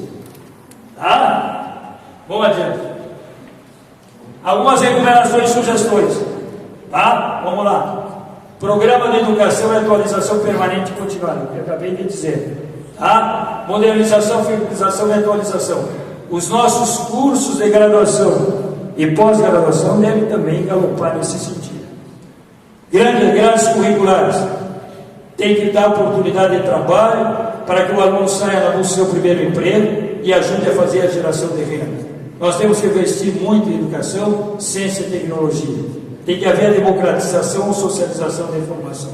Tá? Vamos adiante. Algumas recomendações e sugestões. Tá? Vamos lá. Programa de educação e atualização permanente e continuada, que eu acabei de dizer. Tá? Modernização, fidelização e atualização. Os nossos cursos de graduação e pós-graduação devem também galopar nesse sentido. Grandes curriculares. Tem que dar oportunidade de trabalho para que o aluno saia na busca do seu primeiro emprego e ajude a fazer a geração de renda. Nós temos que investir muito em educação, ciência e tecnologia. Tem que haver a democratização ou socialização da informação.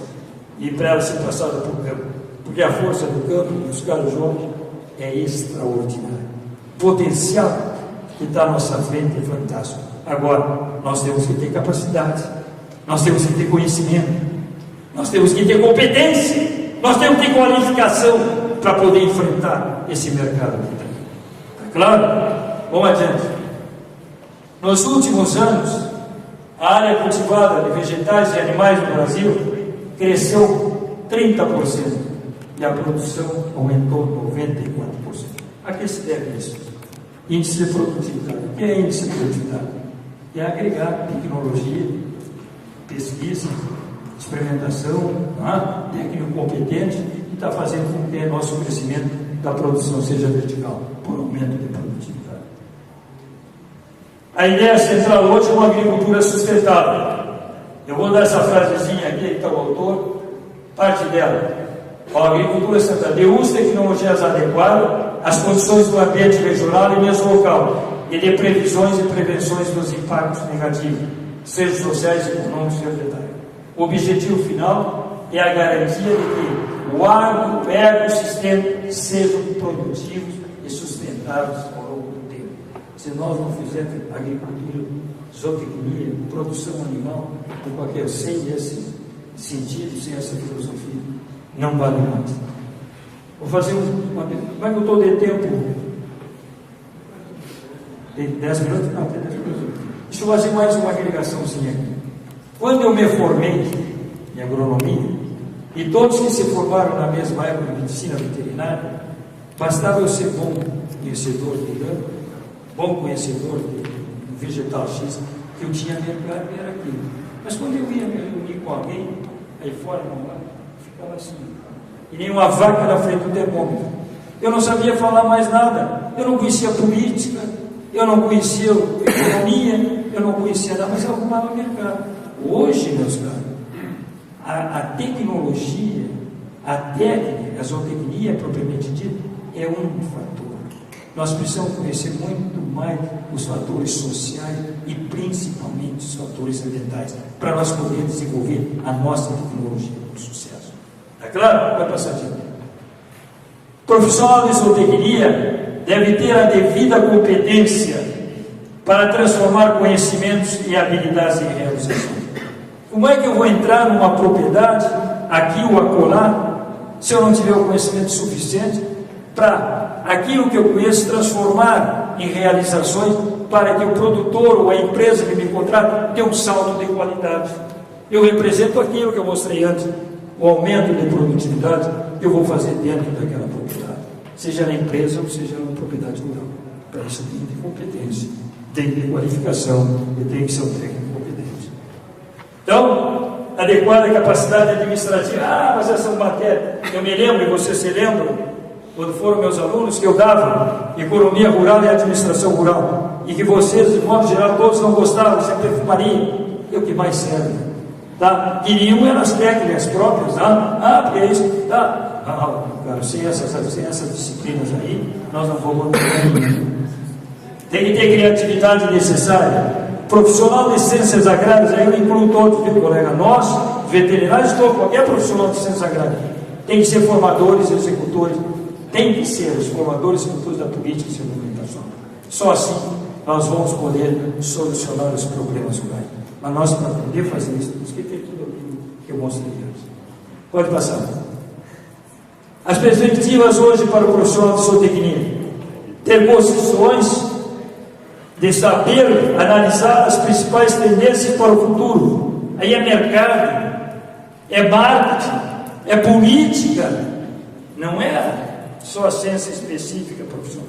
E para ela ser passada para o campo. Porque a força do campo, dos caros jovens, é extraordinária. O potencial que está à nossa frente é fantástico. Agora, nós temos que ter capacidade, nós temos que ter conhecimento, nós temos que ter competência, nós temos que ter qualificação para poder enfrentar esse mercado. Está claro? Vamos adiante. Nos últimos anos, a área cultivada de vegetais e animais no Brasil cresceu 30% e a produção aumentou 94%. A que se deve isso? Índice de produtividade. O que é índice de produtividade? É agregar tecnologia, pesquisa, experimentação, técnico competente, e está fazendo com que o nosso crescimento da produção seja vertical, por aumento de produtividade. A ideia central hoje é uma agricultura sustentável. Eu vou dar essa frasezinha aqui, que está o autor, parte dela. A agricultura sustentável, de uso de tecnologias adequadas às condições do ambiente regional e mesmo local, e de previsões e prevenções dos impactos negativos, sejam sociais, econômicos e ambientais. O objetivo final é a garantia de que o ecossistema sejam produtivos e sustentáveis ao longo do tempo. Se nós não fizermos agricultura, zootecnia, produção animal, ou qualquer, sem esse sentido, sem essa filosofia, não vale mais. Vou fazer como é que eu estou de tempo? Tem 10 minutos? Não, tem 10 minutos. Deixa eu fazer mais uma agregaçãozinha aqui. Quando eu me formei em agronomia, e todos que se formaram na mesma época de medicina veterinária, bastava eu ser bom conhecedor de grão, bom conhecedor de vegetal X, que eu tinha mercado e era aquilo. Mas quando eu ia me reunir com alguém, aí fora, ficava assim, e nem uma vaca na frente do termômetro. Eu não sabia falar mais nada, eu não conhecia política, eu não conhecia economia, eu não conhecia nada, mas eu arrumava mercado. Hoje, meus caros, a tecnologia, a técnica, a zootecnia propriamente dita, é um fator. Nós precisamos conhecer muito mais os fatores sociais e principalmente os fatores ambientais, para nós podermos desenvolver a nossa tecnologia com sucesso. Está claro? Vai passar de profissional de zootecnia deve ter a devida competência para transformar conhecimentos e habilidades em realização. Como é que eu vou entrar numa propriedade, aqui ou acolá, se eu não tiver o conhecimento suficiente para aquilo que eu conheço transformar em realizações para que o produtor ou a empresa que me contrata dê um salto de qualidade? Eu represento aquilo que eu mostrei antes, o aumento de produtividade que eu vou fazer dentro daquela propriedade, seja na empresa ou seja na propriedade rural. Para isso tem que ter competência, tem que ter qualificação e tem que ser um técnico competente. Então, adequada capacidade administrativa. Mas essa matéria, eu me lembro, e você se lembra, quando foram meus alunos, que eu dava economia rural e administração rural, e que vocês, de modo geral, todos não gostavam, sempre perfumaria, é o que mais serve. Tá? Queriam eram as técnicas próprias, porque é isso, tá? Cara, sem essas disciplinas aí, nós não vamos. Tem que ter criatividade necessária. Profissional de ciências agrárias, aí eu incluo todos, viu, colega? Nós, veterinários, qualquer profissional de ciências agrárias, tem que ser formadores, executores, tem que ser os formadores e executores da política de desenvolvimento. Só assim nós vamos poder solucionar os problemas rurais. Mas nós, para poder fazer isso, temos que ter tudo aquilo que eu mostrei antes. Pode passar. As perspectivas hoje para o profissional de zootecnia: ter posições de saber analisar as principais tendências para o futuro. Aí é mercado, é marketing, é política, não é só a ciência específica profissional.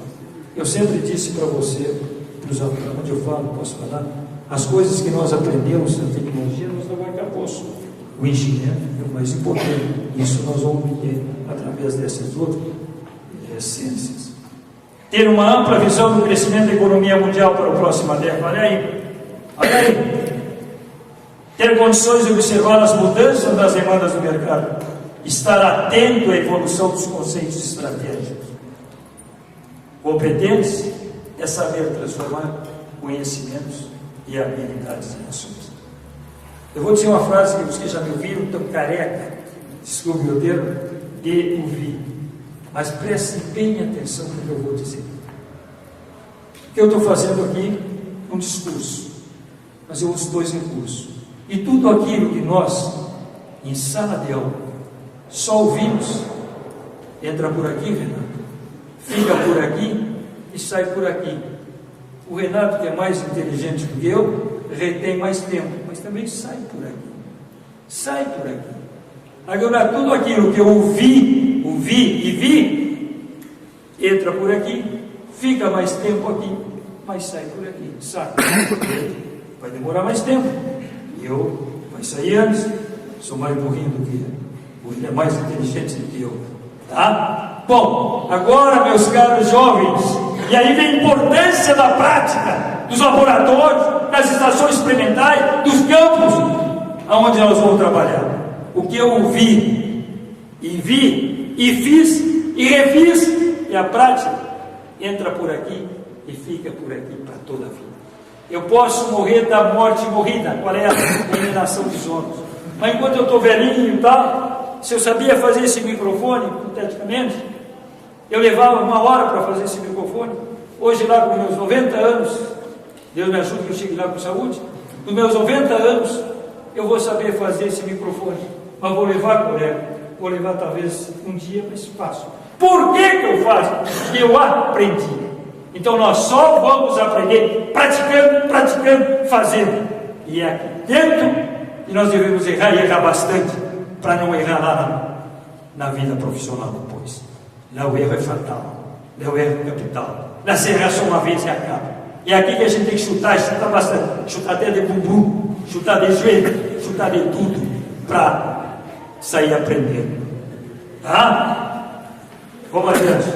Eu sempre disse para você, para os alunos, onde eu falo, posso falar, as coisas que nós aprendemos na tecnologia, nós não vamos acabouço. O engenheiro é o mais importante. Isso nós vamos ter através dessas outras ciências. Ter uma ampla visão do crescimento da economia mundial para o próximo década. Olha aí. Ter condições de observar as mudanças das demandas do mercado. Estar atento à evolução dos conceitos estratégicos. Competência é saber transformar conhecimentos e habilidades em ações. Eu vou dizer uma frase que vocês já me ouviram, tão careca, desculpe o meu termo, de ouvir. Mas prestem bem atenção no que eu vou dizer. Que eu estou fazendo aqui um discurso, mas eu uso dois recursos. E tudo aquilo que nós, em sala de aula, só ouvimos, entra por aqui, Renato, fica por aqui e sai por aqui. O Renato, que é mais inteligente do que eu, retém mais tempo, mas também sai por aqui. Sai por aqui. Agora, tudo aquilo que eu ouvi e vi, entra por aqui, fica mais tempo aqui, mas sai por aqui. Sai. Vai demorar mais tempo. Vai sair antes. Sou mais burrinho do que ele é mais inteligente do que eu. Tá? Bom, agora, meus caros jovens, e aí vem a importância da prática, dos laboratórios, das estações experimentais, dos campos, aonde nós vamos trabalhar. O que eu ouvi e vi e fiz e refiz, e a prática entra por aqui e fica por aqui para toda a vida. Eu posso morrer da morte morrida, qual é a eliminação dos ônus, mas enquanto eu estou velhinho e tal, se eu sabia fazer esse microfone, hipoteticamente, eu levava 1 hora para fazer esse microfone. Hoje, lá com meus 90 anos, Deus me ajude que eu chegue lá com saúde, com meus 90 anos, eu vou saber fazer esse microfone. Mas vou levar, colega, vou levar talvez um dia, mas faço. Por que eu faço? Porque eu aprendi. Então nós só vamos aprender praticando, fazendo. E é aqui dentro que nós devemos errar, e errar bastante, para não errar lá na vida profissional depois. Lá o erro é fatal, lá o erro é capital. Lá se errar só uma vez e acaba. É aqui que a gente tem que chutar bastante, chutar até de bumbum, chutar de joelho, chutar de tudo, para sair aprendendo. Tá? Vamos adiante.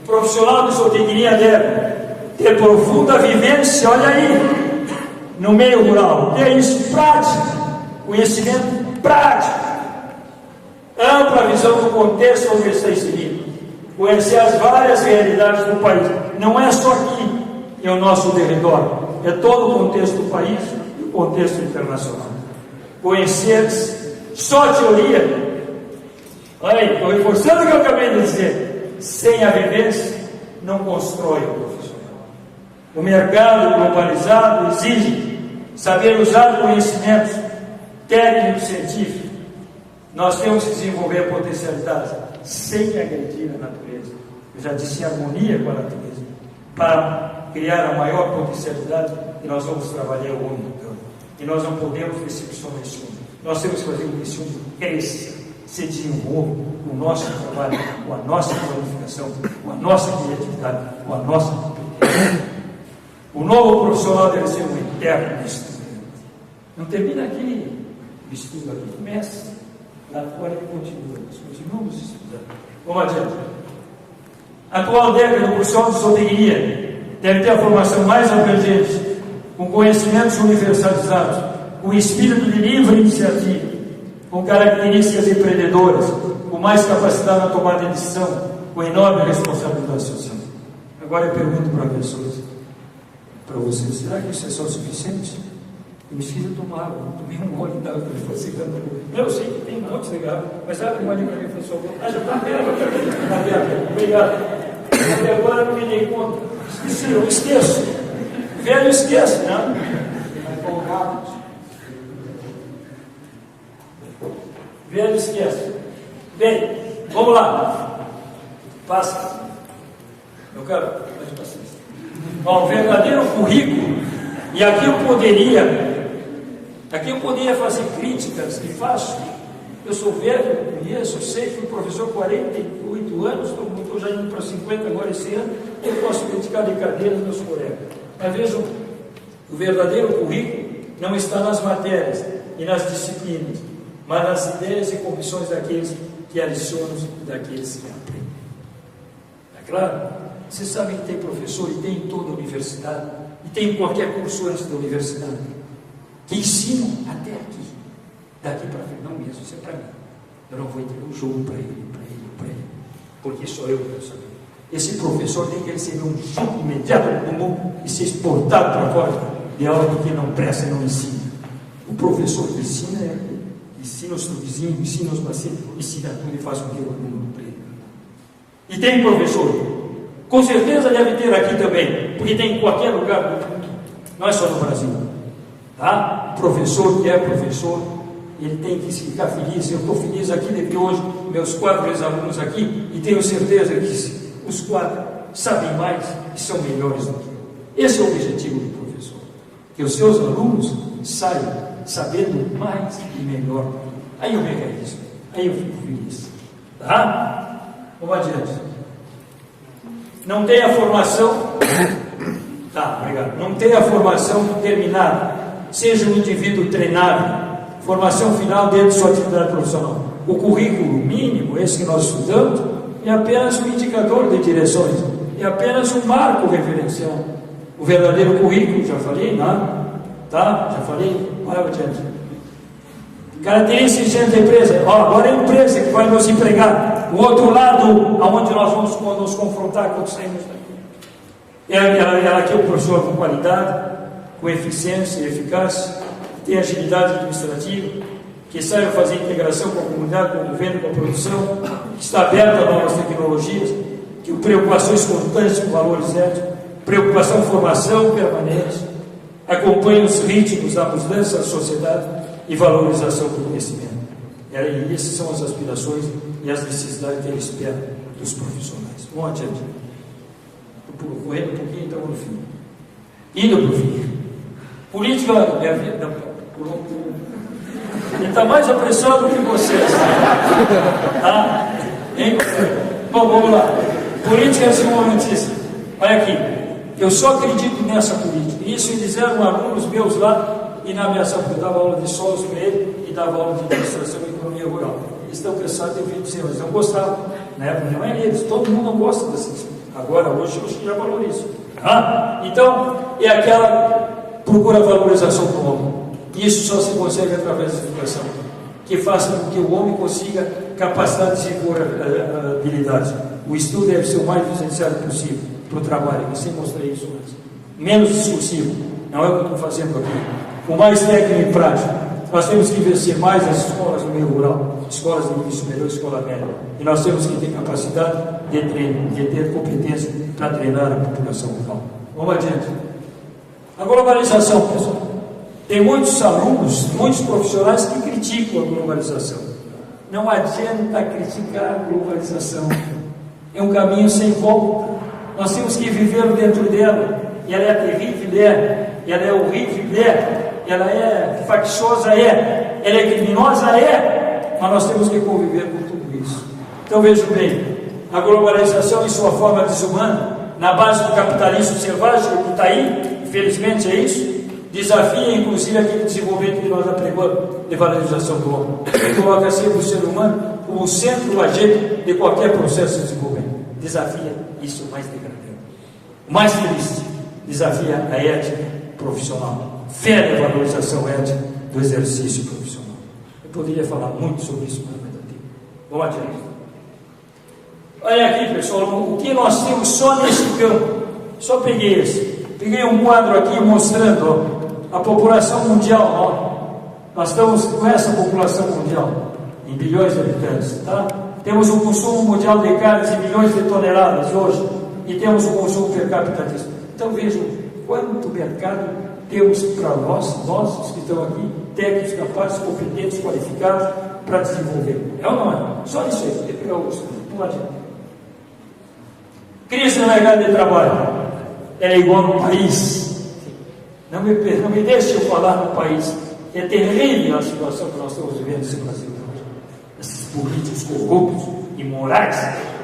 O profissional de zootecnia deve ter profunda vivência, olha aí, no meio rural. Que é isso? Prática. Conhecimento prático. ampla visão do contexto onde está inserido, conhecer as várias realidades do país. Não é só aqui, é o nosso derredor, é todo o contexto do país e o contexto internacional. Conhecer só a teoria, olha aí, estou reforçando o que eu acabei de dizer, sem a vivência, não constrói o profissional. O mercado globalizado exige saber usar conhecimentos técnicos científicos. Nós temos que desenvolver potencialidades sem agredir a natureza. Eu já disse em harmonia com a natureza. Para criar a maior potencialidade, e nós vamos trabalhar o mundo todo. E nós não podemos decepcionar esse mundo. Nós temos que fazer com que esse mundo cresça, se desenvolva com o nosso trabalho, com a nossa qualificação, com a nossa criatividade, com a nossa competência. O novo profissional deve ser um eterno estudante. Não termina aqui, o estudo aqui começa, lá fora ele continua. Nós continuamos estudando. Vamos adiante. A atual década do profissional de zootecnia deve ter a formação mais abrangente, com conhecimentos universalizados, com espírito de livre iniciativa, com características empreendedoras, com mais capacidade na tomada de decisão, com enorme responsabilidade social. Agora eu pergunto para as pessoas, para vocês, será que isso é só suficiente? Eu me fiz tomar água, tomei um gole e estava secando. Eu sei que tem um monte de cigarro, mas sabe uma dica para mim, professor? Já está aberto. Obrigado. Até agora eu não me dei conta. Esqueci, eu esqueço. Velho esquece, né? Velho esquece. Bem, vamos lá. Passa. Eu quero mais paciência. Bom, o verdadeiro currículo, e aqui eu poderia fazer críticas, e faço. Eu sou velho, eu conheço, eu sei, fui professor 48 anos, estou já indo para 50 agora esse ano, eu posso criticar de cadeira meus colegas. Mas vejam, o verdadeiro currículo não está nas matérias e nas disciplinas, mas nas ideias e convicções daqueles que adicionam e daqueles que aprendem. É claro? Vocês sabem que tem professor e tem em toda a universidade, e tem em qualquer curso antes da universidade, que ensinam até aqui, daqui para frente, não mesmo, isso é para mim. Eu não vou entregar um jogo para ele, porque só eu quero saber. Esse professor tem que receber um jogo imediato do mundo e ser exportado para fora de algo que não presta e não ensina. O professor que ensina os vizinhos, ensina os pacientes, ensina tudo e faz com que o aluno aprenda. E tem professor, com certeza deve ter aqui também, porque tem em qualquer lugar do mundo, não é só no Brasil. Tá? O professor que é professor, ele tem que ficar feliz. Eu estou feliz aqui de ver hoje meus 4 ex-alunos aqui e tenho certeza que os 4 sabem mais e são melhores do que eu. Esse é o objetivo do professor, que os seus alunos saiam sabendo mais e melhor. Aí eu me realizo, aí eu fico feliz. Tá? Vamos adiante. Não tem a formação, tá, obrigado. Não tem a formação terminada, seja um indivíduo treinável, formação final dentro de sua atividade profissional. O currículo mínimo, esse que nós estudamos, é apenas um indicador de direções, é apenas um marco referencial. O verdadeiro currículo, já falei, né? Tá? Já falei, vai adiante. Características da empresa. Agora é a empresa que vai nos empregar. O outro lado, aonde nós vamos nos confrontar quando saímos daqui. Ela aqui é o professor com qualidade, com eficiência e eficácia, que tem agilidade administrativa, que saiba fazer integração com a comunidade, com o governo, com a produção, que está aberto a novas tecnologias, que preocupações constantes com valores éticos, preocupação, formação permanente, acompanha os ritmos da mudança da sociedade e valorização do conhecimento. E essas são as aspirações e as necessidades que ele espera dos profissionais. Vamos adiante. Estou correndo um pouquinho, então no fim. Indo para o fim. Política, minha vida, ele está mais apressado que vocês. Tá? Bom, vamos lá. Política desenvolvimentista. Olha aqui. Eu só acredito nessa política. Isso eles eram alunos meus lá e na minha sala. Eu dava aula de solos para ele e dava aula de administração e economia rural. Eles estão cansados de ouvir dizer, mas não gostavam. Na época não é eles. Todo mundo não gosta dessas. Agora, hoje, eu já valorizo. Tá? Então, é aquela procura valorização do homem. Isso só se consegue através da educação, que faça com que o homem consiga capacidade de desenvolver habilidades. O estudo deve ser o mais essencial possível para o trabalho. Eu sempre mostrei isso antes. Menos discursivo, não é o que eu estou fazendo aqui. Com mais técnica e prática. Nós temos que investir mais nas escolas no meio rural, escolas de nível superior, escola média. E nós temos que ter capacidade de treino, de ter competência para treinar a população rural. Vamos adiante. A globalização, pessoal. Tem muitos alunos, muitos profissionais que criticam a globalização. Não adianta criticar a globalização. É um caminho sem volta. Nós temos que viver dentro dela. E ela é terrível, ela é horrível, ela é facciosa, ela é criminosa, mas nós temos que conviver com tudo isso. Então vejam bem, a globalização em sua forma desumana, na base do capitalismo selvagem que está aí, infelizmente é isso, desafia inclusive aquele desenvolvimento que nós apregamos de valorização do homem, e coloca sempre o ser humano como o centro, o agente de qualquer processo de desenvolvimento. Desafia isso mais degradante. O mais triste, desafia a ética profissional, fere a valorização ética do exercício profissional. Eu poderia falar muito sobre isso, mas não vai dar tempo. Vamos adiante. Olha aqui, pessoal, o que nós temos só nesse campo. Só peguei esse. Peguei um quadro aqui mostrando a população mundial. Nós estamos com essa população mundial, em bilhões de habitantes, tá? Temos um consumo mundial de carnes em bilhões de toneladas hoje, e temos um consumo per capita disso. Então vejam quanto mercado temos para nós, os que estão aqui, técnicos capazes, competentes, qualificados, para desenvolver. É ou não é? Só isso aí, tem que pegar o uso. Não adianta. Crise no mercado de trabalho. É igual no país. Não me deixe eu falar no país. É terrível a situação que nós estamos vivendo nesse Brasil hoje. Esses políticos corruptos, imorais,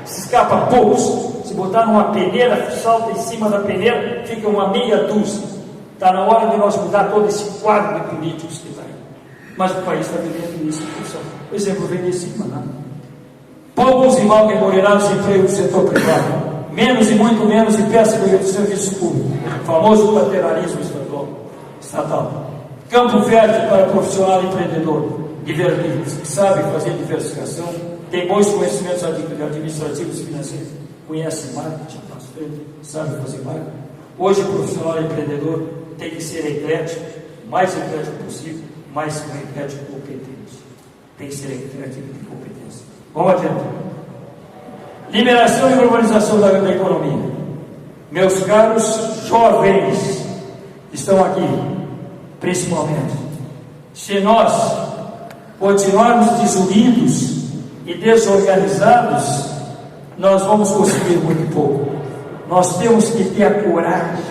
se escapa poucos. Se botar numa peneira, salta em cima da peneira, fica uma meia dúzia. Está na hora de nós mudar todo esse quadro de políticos que está aí. Mas o país está vivendo isso. O exemplo vem de cima, né? Poucos e mal remunerados empregos do setor privado. Menos e muito menos de peça do serviço público. O famoso paternalismo estatal. Campo fértil para profissional empreendedor. Que sabe fazer diversificação, tem bons conhecimentos administrativos e financeiros, conhece marketing, sabe fazer marketing. Hoje o profissional empreendedor tem que ser eclético, o mais eclético possível, mais eclético competente. Tem que ser eclético de competência. Vamos adiante. Liberação e globalização da economia. Meus caros jovens que estão aqui, principalmente, se nós continuarmos desunidos e desorganizados, nós vamos conseguir muito pouco. Nós temos que ter a coragem,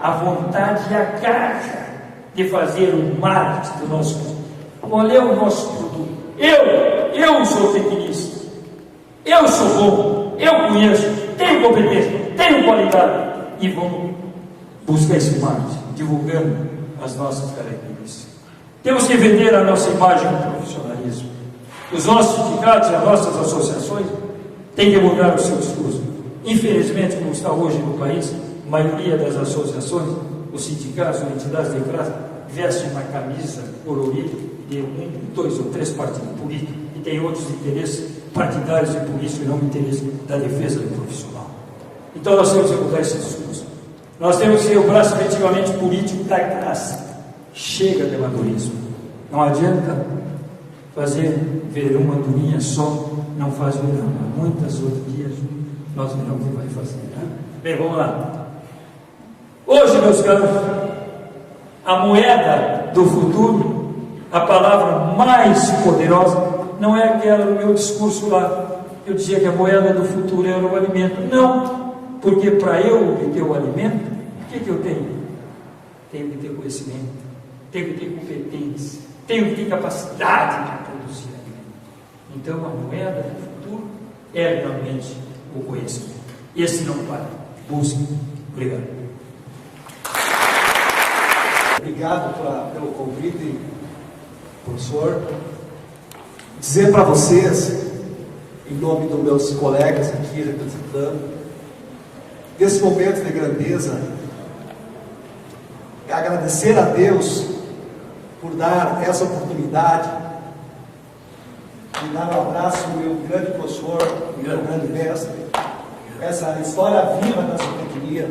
a vontade e a garra de fazer o marketing do nosso produto. Qual é o nosso produto? Eu sou tecnista, eu sou bom, eu conheço, tenho competência, tenho qualidade, e vamos buscar esse marketing, divulgando as nossas características. Temos que vender a nossa imagem no profissionalismo. Os nossos sindicatos e as nossas associações têm que mudar o seu discurso. Infelizmente, como está hoje no país, a maioria das associações, os sindicatos ou entidades de classe, vestem uma camisa colorida de 1, 2 ou 3 partidos políticos e tem outros interesses partidários e políticos e não o interesse da defesa do profissional. Então nós temos que mudar esse discurso. Nós temos que ser o braço efetivamente político da classe. Chega de amadorismo. Não adianta fazer verão uma durinha só, não faz verão. Muitas outros dias nós verão que vai fazer. Né? Bem, vamos lá. Hoje, meus caros, a moeda do futuro, a palavra mais poderosa, não é aquela do meu discurso lá. Eu dizia que a moeda do futuro era o alimento. Não, porque para eu obter o alimento, o que eu tenho? Tenho que ter conhecimento. Tenho que ter competência, tenho que ter capacidade de produzir alimento. Então a moeda do futuro é realmente o conhecimento. Esse não para. Busque. Obrigado. Obrigado pelo convite, professor. Dizer para vocês, em nome dos meus colegas aqui representando, desse momento de grandeza, agradecer a Deus por dar essa oportunidade me dar um abraço, meu grande professor, meu grande mestre, essa história viva da zootecnia,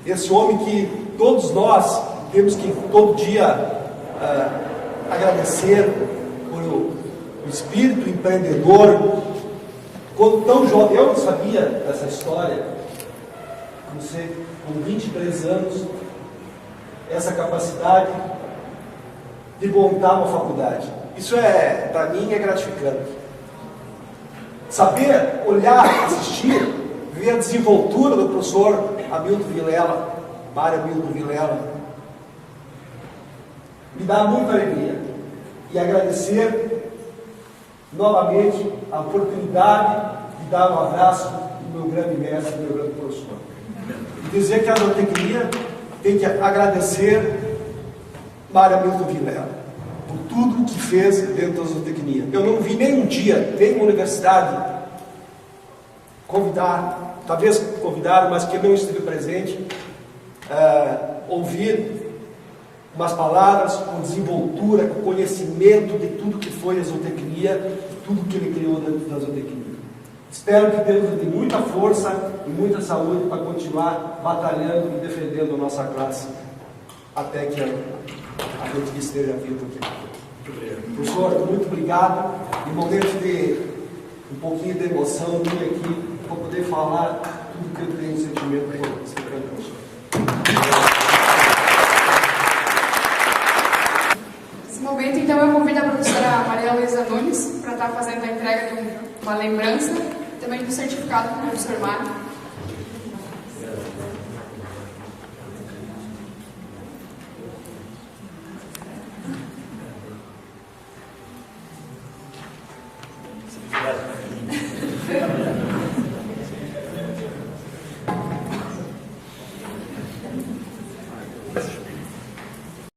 esse homem que todos nós temos que todo dia agradecer por o espírito empreendedor. Quando tão jovem, eu não sabia dessa história, com 23 anos, essa capacidade de montar uma faculdade. Isso para mim é gratificante. Saber olhar, assistir, ver a desenvoltura do professor Hamilton Vilela, Mário Hamilton Vilela, me dá muita alegria. E agradecer novamente a oportunidade de dar um abraço do meu grande mestre, do meu grande professor. E dizer que a zootecnia tem que agradecer Mário Hamilton Vilela por tudo que fez dentro da zootecnia. Eu não vi nenhum dia, nenhuma universidade convidar, talvez convidaram, mas que não esteve presente, ouvir umas palavras com desenvoltura, com conhecimento de tudo que foi a zootecnia, de tudo que ele criou dentro da zootecnia. Espero que Deus nos dê muita força e muita saúde para continuar batalhando e defendendo a nossa classe até que a gente esteja vivo aqui. Professor, muito obrigado. Em momento de um pouquinho de emoção, eu vim aqui para poder falar tudo que eu tenho sentimento por esse grande professor. Nesse momento, então, eu convido a professora Maria Luísa Nunes para estar fazendo a entrega de uma lembrança, também do certificado para o professor Mário.